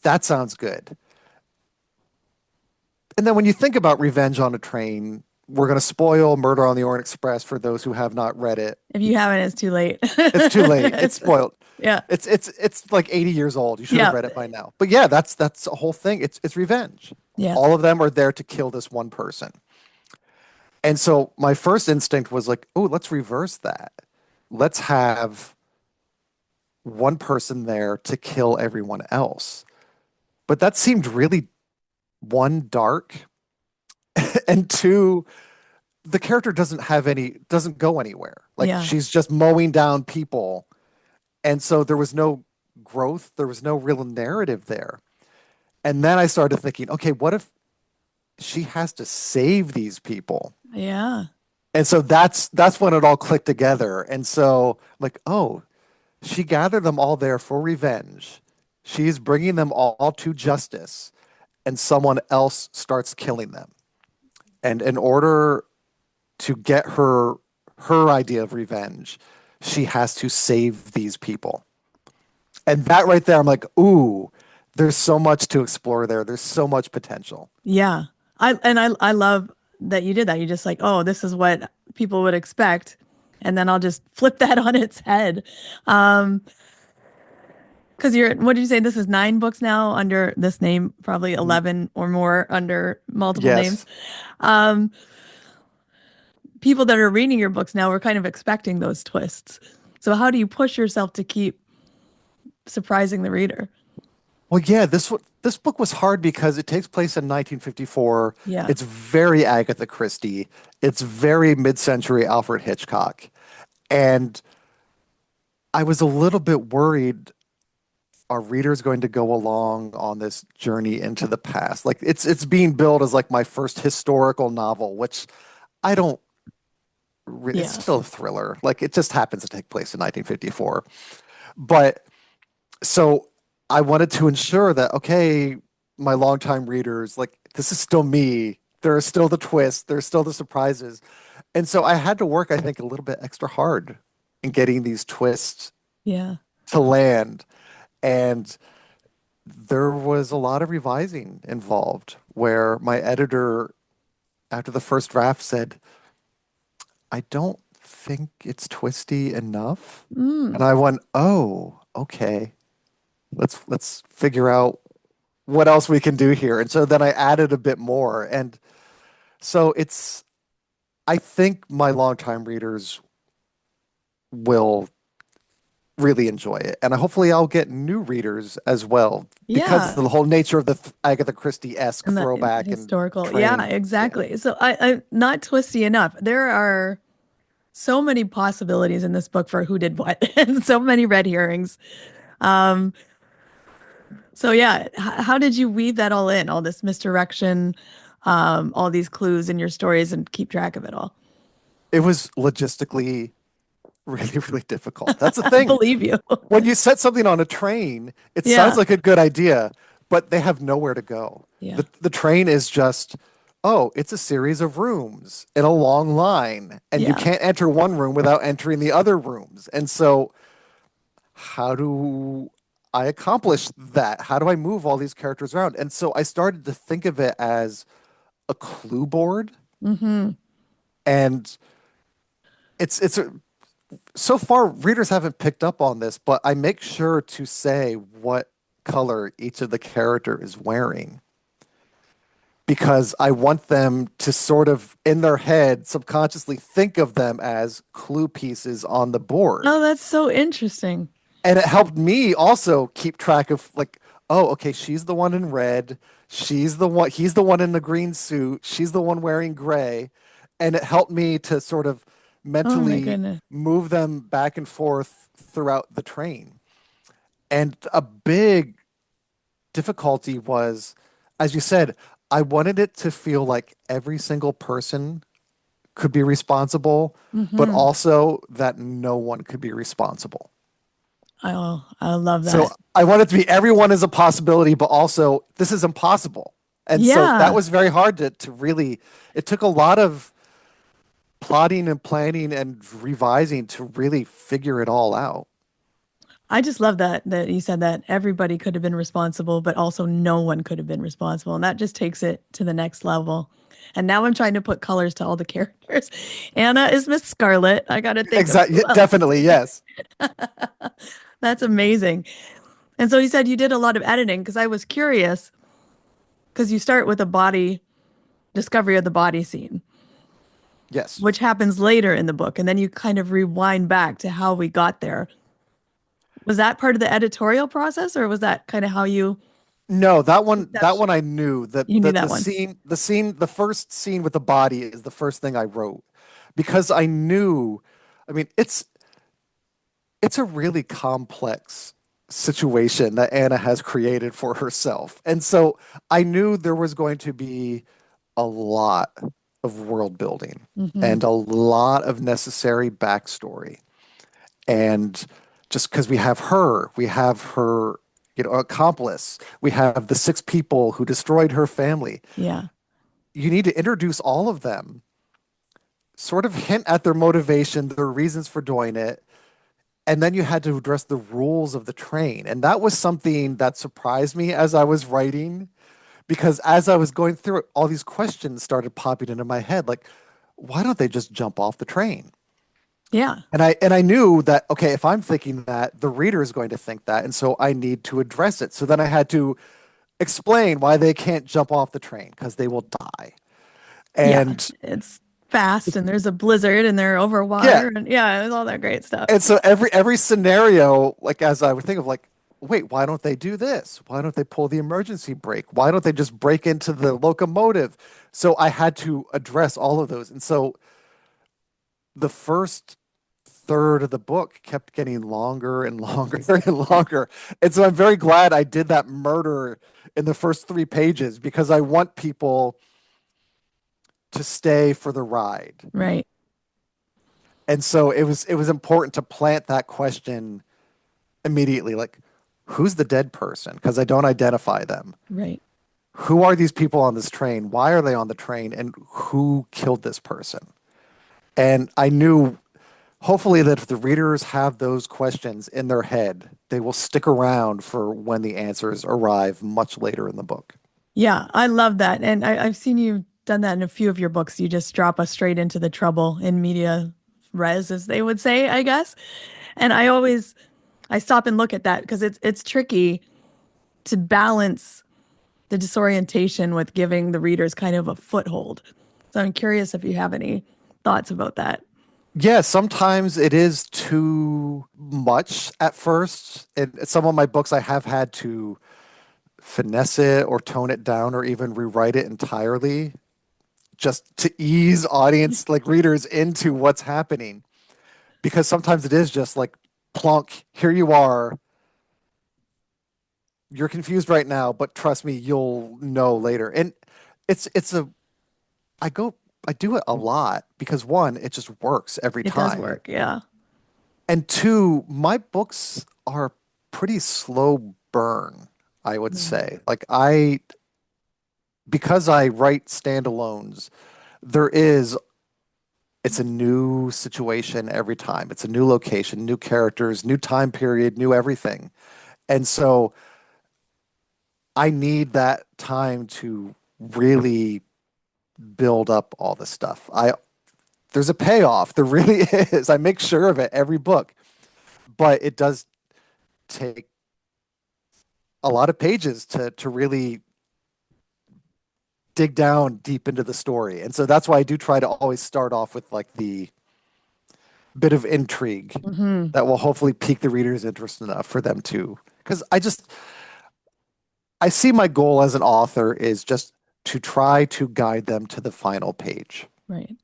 Speaker 5: That sounds good. And then when you think about Revenge on a Train, we're going to spoil Murder on the Orient Express for those who have not read it.
Speaker 1: If you haven't, it's too late.
Speaker 5: It's too late. It's spoiled.
Speaker 1: Yeah.
Speaker 5: It's like 80 years old. You should have read it by now. But yeah, that's a whole thing. It's revenge.
Speaker 1: Yeah.
Speaker 5: All of them are there to kill this one person. And so my first instinct was like, oh, let's reverse that. Let's have one person there to kill everyone else. But that seemed really, one, dark, and two, the character doesn't go anywhere. Like she's just mowing down people. And so there was no growth. There was no real narrative there. And then I started thinking, okay, what if she has to save these people?
Speaker 1: Yeah.
Speaker 5: And so that's when it all clicked together. And so like, oh, she gathered them all there for revenge. She's bringing them all to justice, and someone else starts killing them. And in order to get her idea of revenge, she has to save these people. And that right there, I'm like, ooh, there's so much to explore there. There's so much potential.
Speaker 1: Yeah. I love that you did that. You just like, oh, this is what people would expect. And then I'll just flip that on its head. Because what did you say? This is 9 books now under this name, probably 11 or more under multiple names. People that are reading your books now are kind of expecting those twists. So how do you push yourself to keep surprising the reader?
Speaker 5: Well, yeah, this book was hard because it takes place in 1954.
Speaker 1: Yeah.
Speaker 5: It's very Agatha Christie. It's very mid-century Alfred Hitchcock. And I was a little bit worried, are readers going to go along on this journey into the past? Like it's being billed as like my first historical novel, which I don't it's still a thriller. Like it just happens to take place in 1954. But so I wanted to ensure that, okay, my longtime readers, like this is still me. There are still the twists. There's still the surprises. And so I had to work, I think, a little bit extra hard in getting these twists to land. And there was a lot of revising involved where my editor, after the first draft, said, I don't think it's twisty enough. And I went, oh, okay. Let's figure out what else we can do here. And so then I added a bit more. And so I think my longtime readers will really enjoy it. And hopefully I'll get new readers as well because of the whole nature of the Agatha Christie-esque throwback and
Speaker 1: historical. Yeah, exactly. Yeah. So I not twisty enough. There are so many possibilities in this book for who did what and so many red herrings. So yeah, how did you weave that all in, all this misdirection, all these clues in your stories and keep track of it all?
Speaker 5: It was logistically really, really difficult. That's the thing.
Speaker 1: I believe you.
Speaker 5: When you set something on a train, it sounds like a good idea, but they have nowhere to go.
Speaker 1: Yeah.
Speaker 5: The train is just, oh, it's a series of rooms in a long line, and you can't enter one room without entering the other rooms. And so how do I accomplish that? How do I move all these characters around? And so I started to think of it as a clue board.
Speaker 1: Mm-hmm.
Speaker 5: And so far, readers haven't picked up on this, but I make sure to say what color each of the character is wearing because I want them to sort of, in their head, subconsciously think of them as clue pieces on the board.
Speaker 1: Oh, that's so interesting.
Speaker 5: And it helped me also keep track of like, oh, okay, she's the one in red. He's the one in the green suit. She's the one wearing gray. And it helped me to sort of mentally move them back and forth throughout the train. And a big difficulty was, as you said, I wanted it to feel like every single person could be responsible, but
Speaker 1: Mhm.
Speaker 5: also that no one could be responsible.
Speaker 1: Oh, I love that.
Speaker 5: So I want it to be everyone is a possibility, but also this is impossible. And so
Speaker 1: Yeah.
Speaker 5: that was very hard to really, it took a lot of plotting and planning and revising to really figure it all out.
Speaker 1: I just love that you said that everybody could have been responsible, but also no one could have been responsible. And that just takes it to the next level. And now I'm trying to put colors to all the characters. Anna is Miss Scarlet. I got to think of
Speaker 5: Exactly.
Speaker 1: who else.
Speaker 5: Definitely. Yes.
Speaker 1: That's amazing. And so you said you did a lot of editing because I was curious because you start with a body discovery of the body scene,
Speaker 5: Yes.
Speaker 1: which happens later in the book. And then you kind of rewind back to how we got there. Was that part of the editorial process or was that kind of how you
Speaker 5: No, that one
Speaker 1: That's-
Speaker 5: I knew that
Speaker 1: You knew that
Speaker 5: the
Speaker 1: one.
Speaker 5: the first scene with the body is the first thing I wrote because I knew, I mean, it's a really complex situation that Anna has created for herself. And so I knew there was going to be a lot of world building and a lot of necessary backstory. And just because we have her, accomplice, we have the 6 people who destroyed her family.
Speaker 1: Yeah.
Speaker 5: You need to introduce all of them, sort of hint at their motivation, their reasons for doing it, and then you had to address the rules of the train. And that was something that surprised me as I was writing, because as I was going through it, all these questions started popping into my head, like, why don't they just jump off the train?
Speaker 1: Yeah.
Speaker 5: And I knew that, okay, if I'm thinking that, the reader is going to think that, and so I need to address it. So then I had to explain why they can't jump off the train because they will die. And
Speaker 1: yeah. It's fast and there's a blizzard and they're over water
Speaker 5: Yeah.
Speaker 1: and yeah, it's all that great stuff.
Speaker 5: And so every scenario, like as I would think of, like, wait, why don't they do this? Why don't they pull the emergency brake? Why don't they just break into the locomotive? So I had to address all of those. And so the first third of the book kept getting longer and longer and longer. And so I'm very glad I did that murder in the first 3 pages because I want people to stay for the ride.
Speaker 1: Right.
Speaker 5: And so it was important to plant that question immediately, like, who's the dead person? Because I don't identify them.
Speaker 1: Right.
Speaker 5: Who are these people on this train? Why are they on the train? And who killed this person? And I knew, hopefully, that if the readers have those questions in their head, they will stick around for when the answers arrive much later in the book.
Speaker 1: Yeah, I love that. And I've seen you done that in a few of your books. You just drop us straight into the trouble in media res, as they would say, I guess. And I stop and look at that because it's tricky to balance the disorientation with giving the readers kind of a foothold. So I'm curious if you have any thoughts about that.
Speaker 5: Yeah, sometimes it is too much at first. In some of my books, I have had to finesse it or tone it down or even rewrite it entirely just to ease audience, like readers, into what's happening. Because sometimes it is just like, plunk, here you are. You're confused right now, but trust me, you'll know later. And I do it a lot because 1, it just works every
Speaker 1: It
Speaker 5: time.
Speaker 1: does work, yeah.
Speaker 5: And 2, my books are pretty slow burn, I would say. Like because I write standalones, it's a new situation every time. It's a new location, new characters, new time period, new everything. And so I need that time to really build up all this stuff. There's a payoff. There really is. I make sure of it every book. But it does take a lot of pages to really dig down deep into the story. And so that's why I do try to always start off with like the bit of intrigue that will hopefully pique the reader's interest enough for them to, because I see my goal as an author is just to try to guide them to the final page.
Speaker 1: Right.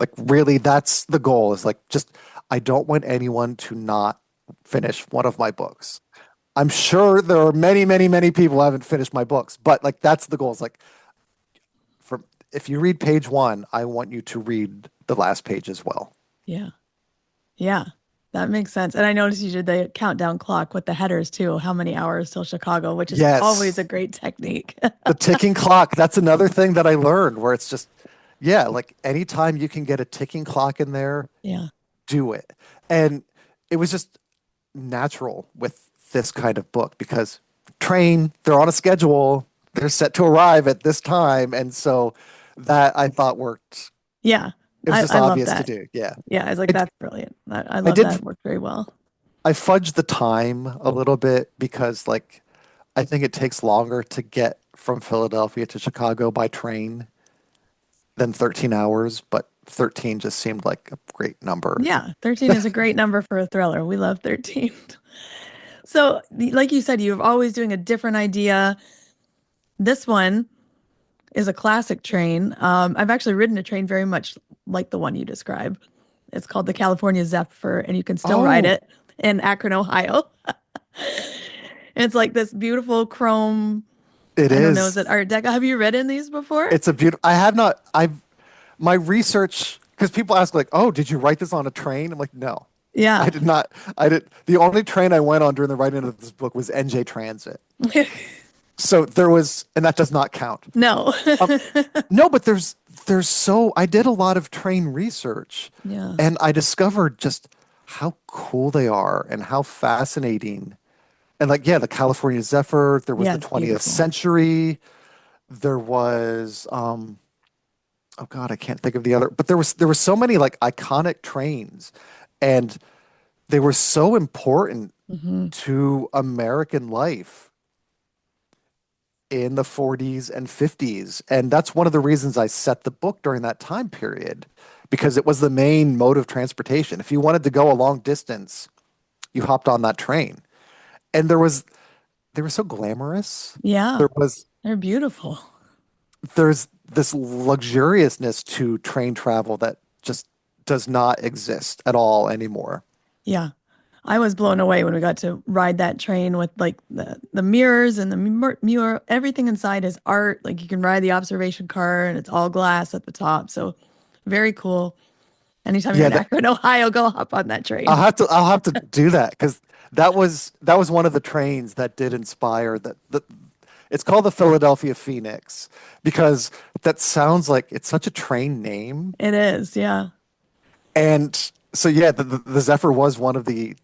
Speaker 5: Like really, that's the goal, is like, just, I don't want anyone to not finish one of my books. I'm sure there are many, many, many people who haven't finished my books, but like, that's the goal. It's like, if you read page 1, I want you to read the last page as well.
Speaker 1: Yeah. Yeah. That makes sense. And I noticed you did the countdown clock with the headers too. How many hours till Chicago, which is always a
Speaker 5: Yes.
Speaker 1: great technique.
Speaker 5: The ticking clock, that's another thing that I learned where it's just, yeah, like anytime you can get a ticking clock in there,
Speaker 1: Yeah.
Speaker 5: do it. And it was just natural with this kind of book because they're on a schedule, they're set to arrive at this time. And so that I thought worked.
Speaker 1: Yeah.
Speaker 5: It was just
Speaker 1: I love
Speaker 5: obvious to
Speaker 1: that.
Speaker 5: do. Yeah.
Speaker 1: Yeah. I was like,
Speaker 5: I,
Speaker 1: that's brilliant. I
Speaker 5: I
Speaker 1: love
Speaker 5: did,
Speaker 1: that. It worked very well.
Speaker 5: I fudged the time a little bit because like I think it takes longer to get from Philadelphia to Chicago by train than 13 hours, but 13 just seemed like a great number.
Speaker 1: Yeah. 13 is a great number for a thriller. We love 13. So, like you said, you're always doing a different idea. This one is a classic train. I've actually ridden a train very much like the one you described. It's called the California Zephyr, and you can still ride
Speaker 5: Oh,
Speaker 1: it in Akron, Ohio. It's like this beautiful chrome.
Speaker 5: it
Speaker 1: I don't know, is
Speaker 5: is.
Speaker 1: it Art Deco? Have you ridden these before?
Speaker 5: It's a beautiful. I have not. My research because people ask like, "Oh, did you write this on a train?" I'm like, "No, I
Speaker 1: Yeah.
Speaker 5: did not. I did. The only train I went on during the writing of this book was NJ Transit. So there was, and that does not count.
Speaker 1: No.
Speaker 5: Um, no, but there's so I did a lot of train research,
Speaker 1: Yeah.
Speaker 5: and I discovered just how cool they are and how fascinating. And like, yeah, the California Zephyr. There was
Speaker 1: Yeah,
Speaker 5: the
Speaker 1: it's
Speaker 5: 20th
Speaker 1: beautiful.
Speaker 5: century. There was oh God, I can't think of the other, but there were so many like iconic trains, and they were so important
Speaker 1: Hmm.
Speaker 5: to American life in the 40s and 50s. And that's one of the reasons I set the book during that time period, because it was the main mode of transportation. If you wanted to go a long distance, you hopped on that train. And they were so glamorous.
Speaker 1: Yeah.
Speaker 5: There was
Speaker 1: They're beautiful.
Speaker 5: there's this luxuriousness to train travel that just does not exist at all anymore.
Speaker 1: Yeah. I was blown away when we got to ride that train with like the mirrors and the mural. Everything inside is art. Like you can ride the observation car and it's all glass at the top. So very cool. Anytime you're
Speaker 5: Yeah,
Speaker 1: in Akron, Ohio, go hop on that train.
Speaker 5: I'll have to do that because that was one of the trains that did inspire that. It's called the Philadelphia Phoenix because that sounds like it's such a train name.
Speaker 1: It is. Yeah.
Speaker 5: And so yeah, the Zephyr was one of the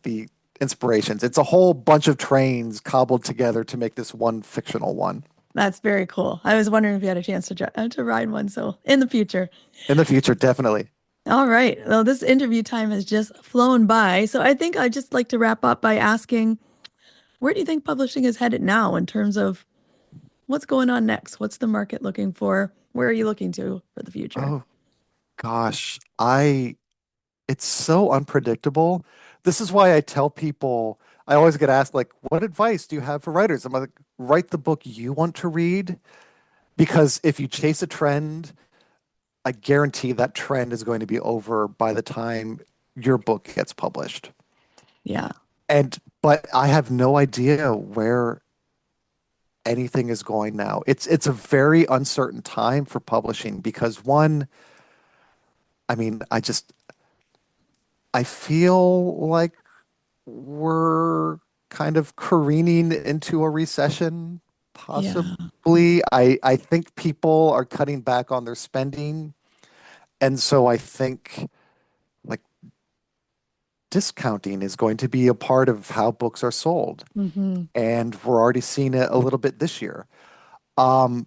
Speaker 5: inspirations. It's a whole bunch of trains cobbled together to make this one fictional one.
Speaker 1: That's very cool. I was wondering if you had a chance to ride one. So in the future.
Speaker 5: In the future, definitely.
Speaker 1: All right. Well, this interview time has just flown by. So I think I'd just like to wrap up by asking, where do you think publishing is headed now in terms of what's going on next? What's the market looking for? Where are you looking to for the future?
Speaker 5: Oh gosh, it's so unpredictable. This is why I tell people, I always get asked like, what advice do you have for writers? I'm like, write the book you want to read because if you chase a trend, I guarantee that trend is going to be over by the time your book gets published.
Speaker 1: Yeah.
Speaker 5: But I have no idea where anything is going now. It's a very uncertain time for publishing because one, I mean, I feel like we're kind of careening into a recession,
Speaker 1: Yeah.
Speaker 5: possibly. I think people are cutting back on their spending. And so I think like discounting is going to be a part of how books are sold.
Speaker 1: Hmm.
Speaker 5: And we're already seeing it a little bit this year. Um,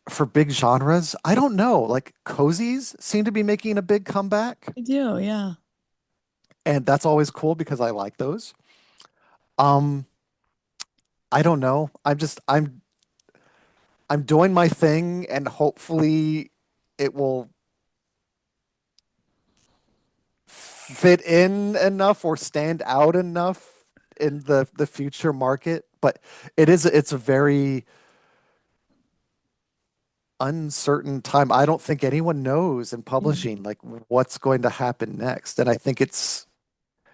Speaker 5: for big genres, I don't know. Like cozies seem to be making a big comeback,
Speaker 1: I do. Yeah.
Speaker 5: and that's always cool because I like those. Um, I don't know. I'm doing my thing, and hopefully it will fit in enough or stand out enough in the future market. But it's a very uncertain time. I don't think anyone knows in
Speaker 1: Yeah.
Speaker 5: publishing like what's going to happen next, and I think it's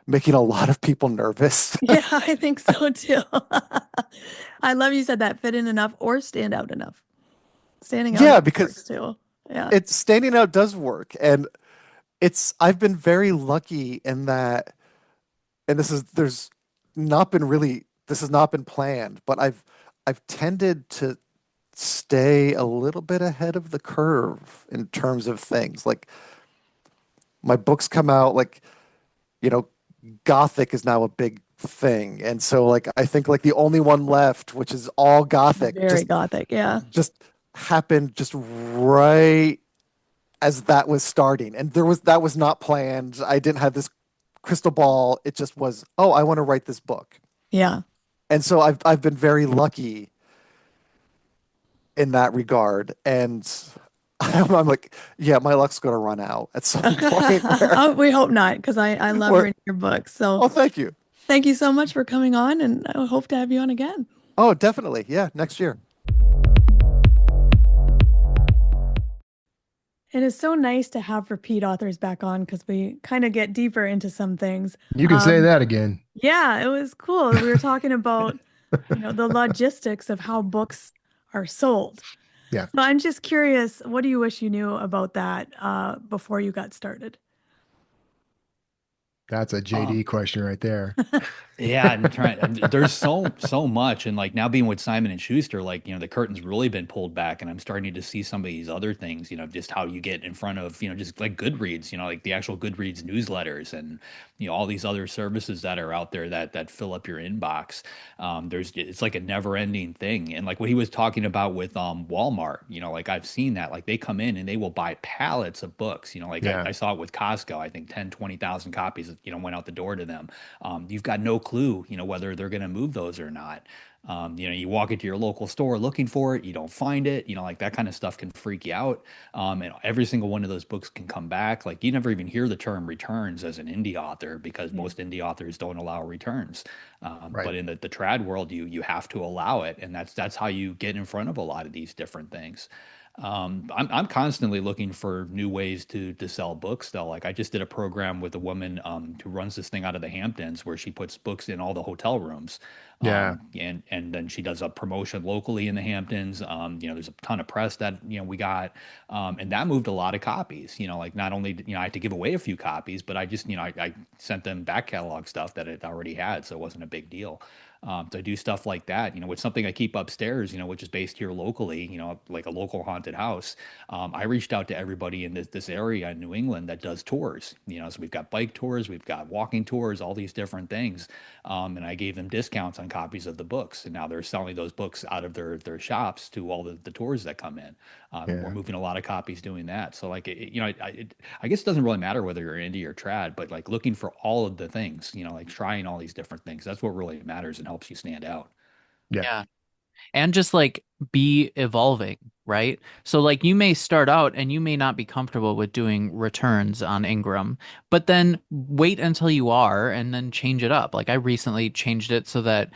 Speaker 5: making a lot of people nervous.
Speaker 1: Yeah, I think so too. I love you said that fit in enough or stand out enough. Standing out
Speaker 5: Yeah,
Speaker 1: works
Speaker 5: because
Speaker 1: too. Yeah.
Speaker 5: it's standing out does work, and I've been very lucky in that, and there's not been really, this has not been planned, but I've tended to stay a little bit ahead of the curve in terms of things. Like my books come out, like, you know, Gothic is now a big thing. And so like I think like the only one left, which is all Gothic,
Speaker 1: Very gothic, yeah.
Speaker 5: just happened just right as that was starting. And that was not planned. I didn't have this crystal ball. It just was, oh, I want to write this book.
Speaker 1: Yeah.
Speaker 5: And so I've been very lucky in that regard. And I'm like, yeah, my luck's going to run out at some point.
Speaker 1: Oh, we hope not, because I love
Speaker 5: Where-
Speaker 1: reading your books. So
Speaker 5: oh, thank you.
Speaker 1: thank you so much for coming on, and I hope to have you on again.
Speaker 5: Oh, definitely. Yeah, next year.
Speaker 1: It is so nice to have repeat authors back on because we kind of get deeper into some things.
Speaker 3: You can say that again.
Speaker 1: Yeah, it was cool. We were talking about, the logistics of how books are sold.
Speaker 3: Yeah.
Speaker 1: So I'm just curious, what do you wish you knew about that before you got started?
Speaker 3: That's a JD question right there.
Speaker 4: Yeah, there's so much, and like now being with Simon and Schuster, like the curtain's really been pulled back, and I'm starting to see some of these other things. Just how you get in front of just like Goodreads, like the actual Goodreads newsletters, and all these other services that are out there that fill up your inbox. It's like a never ending thing, and like what he was talking about with Walmart, like I've seen that, like they come in and they will buy pallets of books. Like
Speaker 3: Yeah.
Speaker 4: I saw it with Costco. I think 10, 20,000 copies went out the door to them. You've got no clue, whether they're going to move those or not. You walk into your local store looking for it, you don't find it, like that kind of stuff can freak you out. And every single one of those books can come back. Like you never even hear the term returns as an indie author because most indie authors don't allow returns.
Speaker 3: Right.
Speaker 4: But in the trad world, you have to allow it. And that's how you get in front of a lot of these different things. I'm constantly looking for new ways to sell books though. Like I just did a program with a woman who runs this thing out of the Hamptons where she puts books in all the hotel rooms.
Speaker 3: Yeah.
Speaker 4: And then she does a promotion locally in the Hamptons. There's a ton of press that we got, and that moved a lot of copies. Like not only I had to give away a few copies, but I just I sent them back catalog stuff that it already had, so it wasn't a big deal. To do stuff like that, with something I keep upstairs, which is based here locally, like a local haunted house. I reached out to everybody in this area in New England that does tours, so we've got bike tours, we've got walking tours, all these different things. And I gave them discounts on copies of the books. And now they're selling those books out of their shops to all the tours that come in.
Speaker 3: Yeah.
Speaker 4: We're moving a lot of copies doing that. So like, I guess it doesn't really matter whether you're indie or trad, but like looking for all of the things, like trying all these different things. That's what really matters and helps you stand out.
Speaker 3: Yeah.
Speaker 2: And just like be evolving, right? So like you may start out and you may not be comfortable with doing returns on Ingram, but then wait until you are and then change it up. Like I recently changed it so that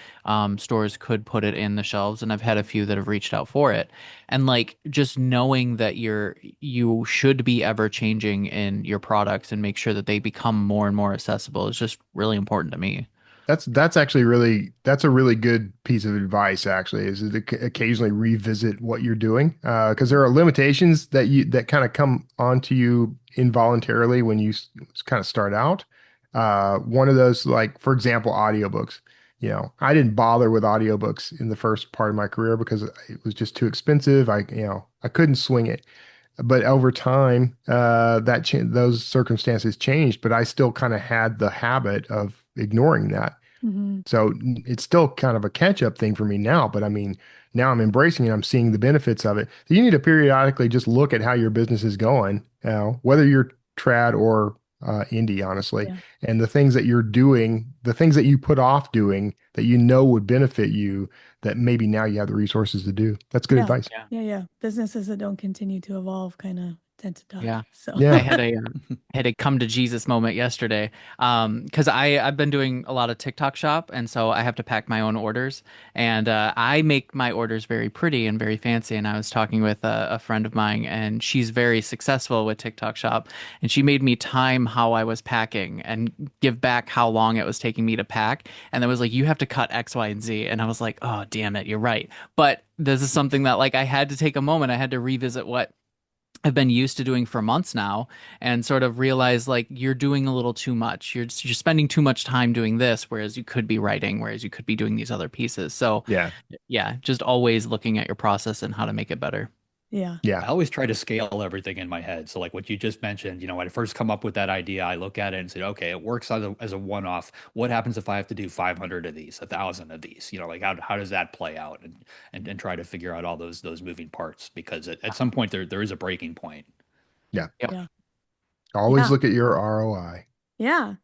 Speaker 2: stores could put it in the shelves, and I've had a few that have reached out for it. And like just knowing that you should be ever changing in your products and make sure that they become more and more accessible is just really important to me.
Speaker 3: That's actually that's a really good piece of advice actually, is to occasionally revisit what you're doing, because there are limitations that kind of come onto you involuntarily when you kind of start out. One of those, like for example, audiobooks. I didn't bother with audiobooks in the first part of my career because it was just too expensive. I couldn't swing it. But over time, those circumstances changed, but I still kind of had the habit of ignoring that.
Speaker 1: Mm-hmm.
Speaker 3: So it's still kind of a catch-up thing for me now, but I mean, now I'm embracing it. I'm seeing the benefits of it. So you need to periodically just look at how your business is going, whether you're trad or indie, honestly,
Speaker 1: Yeah.
Speaker 3: and the things that you're doing, the things that you put off doing that would benefit you, that maybe now you have the resources to do. That's good
Speaker 1: Yeah.
Speaker 3: advice.
Speaker 1: Yeah. Businesses that don't continue to evolve kind of tend to die.
Speaker 2: Yeah.
Speaker 1: So
Speaker 3: Yeah.
Speaker 2: I had a come to Jesus moment yesterday. Because I've been doing a lot of TikTok shop, and so I have to pack my own orders, and I make my orders very pretty and very fancy. And I was talking with a friend of mine, and she's very successful with TikTok shop, and she made me time how I was packing and give back how long it was taking me to pack. And then was like, you have to cut X, Y, and Z. And I was like, oh, damn it, you're right. But this is something that like I had to take a moment. I had to revisit what I've been used to doing for months now, and sort of realize like you're doing a little too much. You're spending too much time doing this, whereas you could be writing, whereas you could be doing these other pieces. So
Speaker 3: Yeah.
Speaker 2: yeah, just always looking at your process and how to make it better.
Speaker 1: Yeah.
Speaker 3: Yeah.
Speaker 4: I always try to scale everything in my head. So like what you just mentioned, when I first come up with that idea, I look at it and say, okay, it works as a one-off. What happens if I have to do 500 of these, 1,000 of these? Like how does that play out? And try to figure out all those moving parts, because at some point there is a breaking point.
Speaker 3: Yeah.
Speaker 2: Yep.
Speaker 1: Yeah.
Speaker 3: Always
Speaker 1: Yeah.
Speaker 3: look at your ROI.
Speaker 1: Yeah,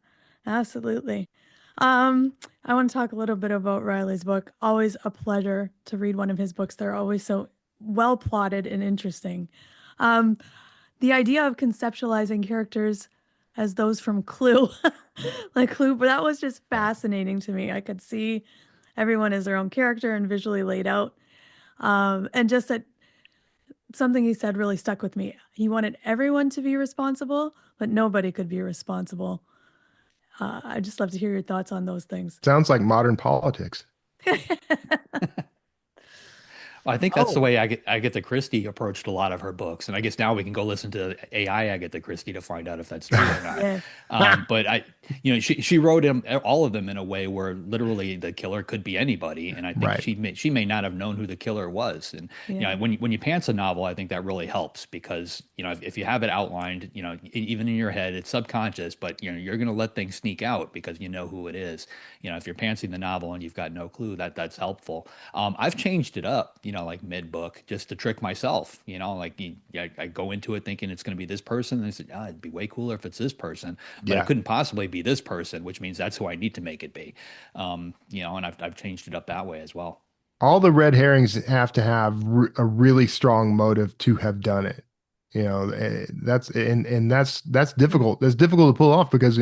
Speaker 1: absolutely. I want to talk a little bit about Riley's book. Always a pleasure to read one of his books. They're always so well plotted and interesting. Um, the idea of conceptualizing characters as those from Clue, like Clue, but that was just fascinating to me. I could see everyone as their own character and visually laid out. And just that something he said really stuck with me. He wanted everyone to be responsible, but nobody could be responsible. I'd just love to hear your thoughts on those things.
Speaker 3: Sounds like modern politics.
Speaker 4: Well, I think that's the
Speaker 2: Oh.
Speaker 4: way Agatha Christie approached a lot of her books, and I guess now we can go listen to AI Agatha Christie to find out if that's true or not.
Speaker 1: Yeah.
Speaker 4: But she wrote all of them in a way where literally the killer could be anybody, and I think
Speaker 3: Right.
Speaker 4: she may not have known who the killer was. And
Speaker 1: Yeah.
Speaker 4: when you pants a novel, I think that really helps, because if you have it outlined, even in your head, it's subconscious, but you're going to let things sneak out because you know who it is. If you're pantsing the novel and you've got no clue, that's helpful. I've changed it up, like mid book, just to trick myself. I go into it thinking it's going to be this person, and I said, it'd be way cooler if it's this person, but
Speaker 3: Yeah.
Speaker 4: it couldn't possibly be this person, which means that's who I need to make it be. And I've changed it up that way as well.
Speaker 3: All the red herrings have to have a really strong motive to have done it. That's difficult. That's difficult to pull off because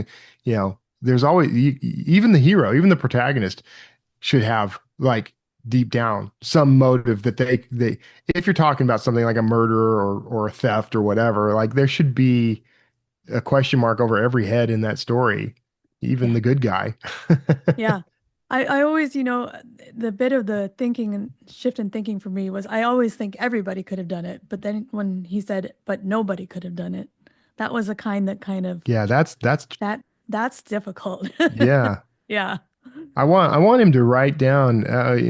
Speaker 3: there's always even the hero, even the protagonist should have like deep down some motive that they if you're talking about something like a murder or a theft or whatever, like there should be a question mark over every head in that story, even
Speaker 1: Yeah.
Speaker 3: the good guy.
Speaker 1: Yeah. I always, the bit of the thinking and shift in thinking for me was I always think everybody could have done it. But then when he said, but nobody could have done it, that was a kind of,
Speaker 3: Yeah,
Speaker 1: that's difficult.
Speaker 3: yeah.
Speaker 1: Yeah.
Speaker 3: I want him to write down,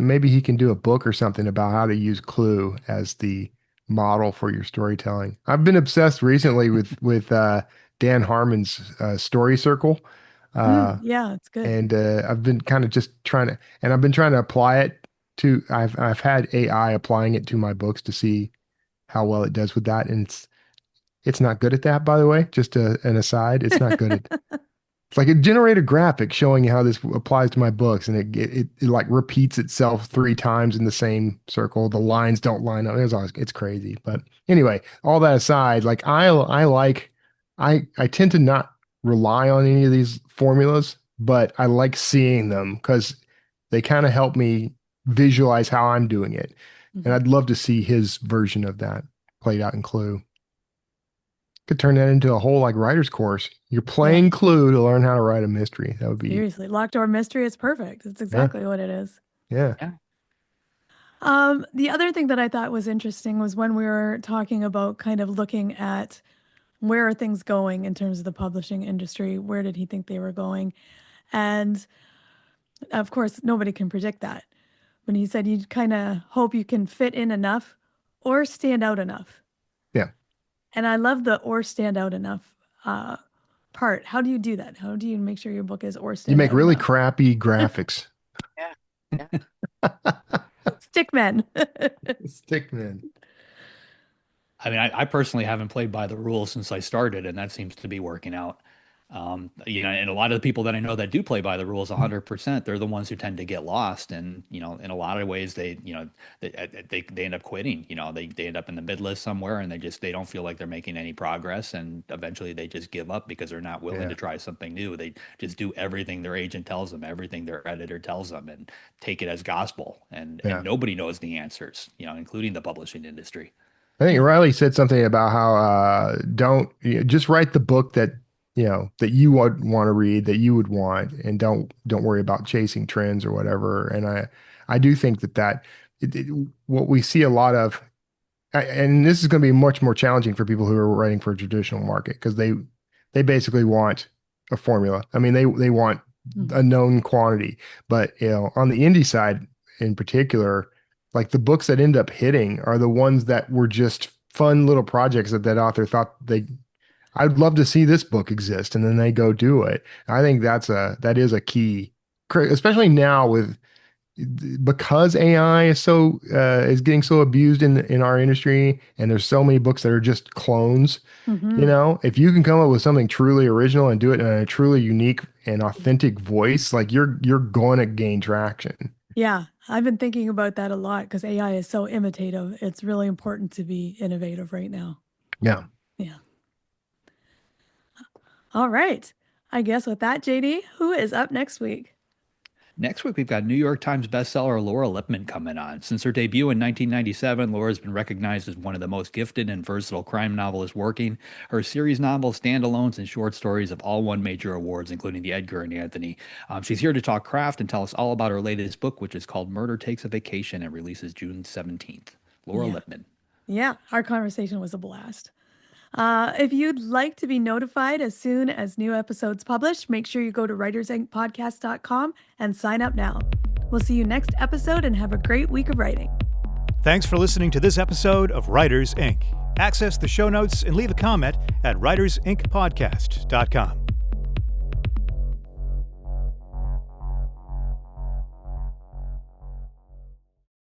Speaker 3: maybe he can do a book or something about how to use Clue as the model for your storytelling. I've been obsessed recently with Dan Harmon's story circle.
Speaker 1: Yeah, it's good.
Speaker 3: And I've been kind of just I've been trying to apply it to, I've had AI applying it to my books to see how well it does with that. And it's not good at that, by the way, just an aside. It's not good at, it's like it generated a graphic showing you how this applies to my books. And it like repeats itself 3 times in the same circle. The lines don't line up. It's crazy. But anyway, all that aside, like I tend to not rely on any of these formulas, but I like seeing them because they kind of help me visualize how I'm doing it. And I'd love to see his version of that played out in Clue. Could turn that into a whole like writer's course. You're playing Clue to learn how to write a mystery. That would be
Speaker 1: Seriously, Locked Door Mystery is perfect. It's exactly what it is.
Speaker 3: yeah.
Speaker 1: The other thing that I thought was interesting was when we were talking about kind of looking at where are things going in terms of the publishing industry, where did he think they were going? And of course, nobody can predict that. When he said you kind of hope you can fit in enough or stand out enough.
Speaker 3: Yeah.
Speaker 1: And I love the or stand out enough part. How do you do that? How do you make sure your book is or stand
Speaker 3: You make
Speaker 1: out
Speaker 3: really
Speaker 1: enough?
Speaker 3: crappy graphics.
Speaker 1: Stickmen.
Speaker 3: Stickman.
Speaker 4: I mean, I personally haven't played by the rules since I started, and that seems to be working out. And a lot of the people that I know that do play by the rules 100%, they're the ones who tend to get lost. And, in a lot of ways, they end up quitting. They end up in the mid list somewhere, and they don't feel like they're making any progress. And eventually they just give up because they're not willing to try something new. They just do everything their agent tells them, everything their editor tells them, and take it as gospel. And nobody knows the answers, including the publishing industry.
Speaker 3: I think Riley said something about how don't just write the book that that you would want to read, that you would want, and don't worry about chasing trends or whatever. And I do think that what we see a lot of and this is going to be much more challenging for people who are writing for a traditional market because they basically want a formula. I mean, they want a known quantity, but on the indie side in particular, like the books that end up hitting are the ones that were just fun little projects that author thought I'd love to see this book exist, and then they go do it. I think that is a key, especially now because AI is getting so abused in our industry, and there's so many books that are just clones. If you can come up with something truly original and do it in a truly unique and authentic voice, like you're going to gain traction.
Speaker 1: Yeah, I've been thinking about that a lot because AI is so imitative. It's really important to be innovative right now.
Speaker 3: Yeah.
Speaker 1: Yeah. All right. I guess with that, JD, who is up next week?
Speaker 4: Next week, we've got New York Times bestseller Laura Lippman coming on. Since her debut in 1997, Laura's been recognized as one of the most gifted and versatile crime novelists working. Her series novels, standalones, and short stories have all won major awards, including the Edgar and Anthony. She's here to talk craft and tell us all about her latest book, which is called Murder Takes a Vacation and releases June 17th. Laura Lippman.
Speaker 1: Yeah, our conversation was a blast. If you'd like to be notified as soon as new episodes publish, make sure you go to writersincpodcast.com and sign up now. We'll see you next episode and have a great week of writing.
Speaker 6: Thanks for listening to this episode of Writers Inc. Access the show notes and leave a comment at writersincpodcast.com.